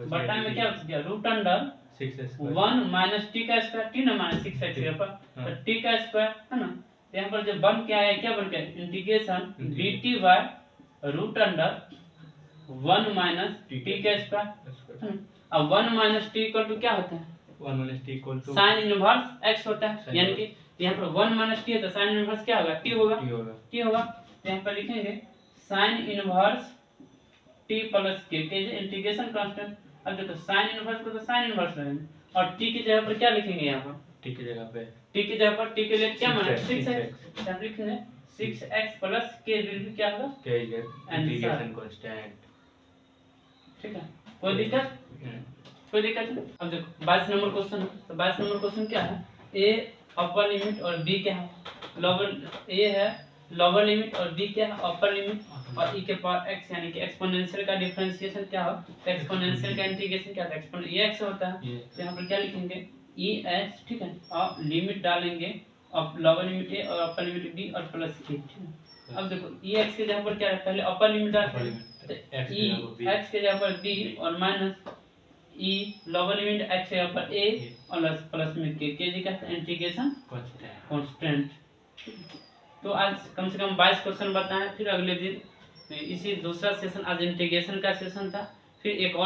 Speaker 1: बटा में क्या बच गया रूट अंडर 1 माइनस t का स्क्वायर, t ना माइनस 6 है जगह पर, तो t का स्क्वायर है ना, यहाँ पर जो बन क्या है क्या बन गया integration dt root under 1 minus t का स्क्वायर। अब 1 माइनस t इक्वल टू क्या होता है
Speaker 2: 1 - t equal to
Speaker 1: sine inverse x होता है, यानी कि यहाँ पर 1 माइनस टी है तो साइन इनवर्स क्या होगा, टी होगा,
Speaker 2: टी होगा।
Speaker 1: टी होगा। तो यहाँ पर लिखेंगे साइन इनवर्स टी प्लस के इंटीग्रेशन कांस्टेंट। अब देखो साइन इनवर्स को तो साइन इनवर्स रहेंगे और टी की जगह पर क्या लिखेंगे, यहाँ पर
Speaker 2: टी की जगह पे
Speaker 1: टी की जगह पर टी के लिए क्या माना
Speaker 2: 6x,
Speaker 1: 6x, तो हम लिखेंगे 6x प्लस के विल भी क्या होगा,
Speaker 2: के इंटीग्रेशन कांस्टेंट।
Speaker 1: ठीक है, कोई दिक्कत, कोई दिक्कत नहीं। अब देखो 22 नंबर क्वेश्चन है, तो 22 नंबर क्वेश्चन क्या है, ए अपर लिमिट और बी क्या है, लोअर, ए है लोअर लिमिट और बी क्या है अपर लिमिट, और ई के पावर x यानी कि एक्सपोनेंशियल का डिफरेंशिएशन क्या हो, एक्सपोनेंशियल का इंटीग्रेशन क्या होता है, एक्सपोनेंशियल ये x होता है। तो यहाँ पर क्या लिखेंगे ई एक्स, ठीक है, और लिमिट डालेंगे अब लोअर लिमिट ए और अपर लिमिट बी और प्लस के, ठीक है। अब देखो ई एक्स के जगह पर क्या है, पहले अपर लिमिट डालते हैं, तो ई एक्स के जगह पर बी और माइनस ई लोअर लिमिट एक्स के जगह पर ए और प्लस में के जी का इंटीग्रेशन कांस्टेंट। तो आज कम से कम 22 क्वेश्चन बताएं, फिर अगले दिन इसी दूसरा सेशन, आज इंटीग्रेशन का सेशन था, फिर एक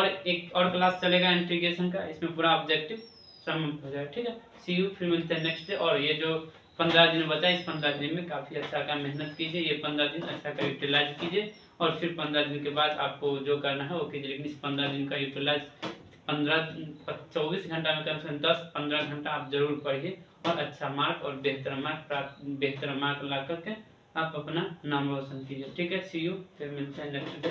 Speaker 1: और क्लास चलेगा इंटीग्रेशन का, इसमें पूरा ऑब्जेक्टिव समाप्त हो जाएगा, ठीक है। सी यू, फिर मिलते हैं नेक्स्ट डे। और ये जो 15 दिन बचा, इस 15 दिन में काफ़ी अच्छा का मेहनत कीजिए, ये 15 दिन अच्छा का यूटिलाइज कीजिए, और फिर 15 दिन के बाद आपको जो करना है वो कीजिए। लेकिन इस 15 दिन का यूटिलाइज 24 घंटा में कम से कम 10-15 घंटा आप जरूर पढ़िए, और अच्छा मार्क और बेहतर मार्क ला करके आप अपना नाम रोशन कीजिए, ठीक है। सी यू, फिर मिलते हैं नेक्स्ट डे।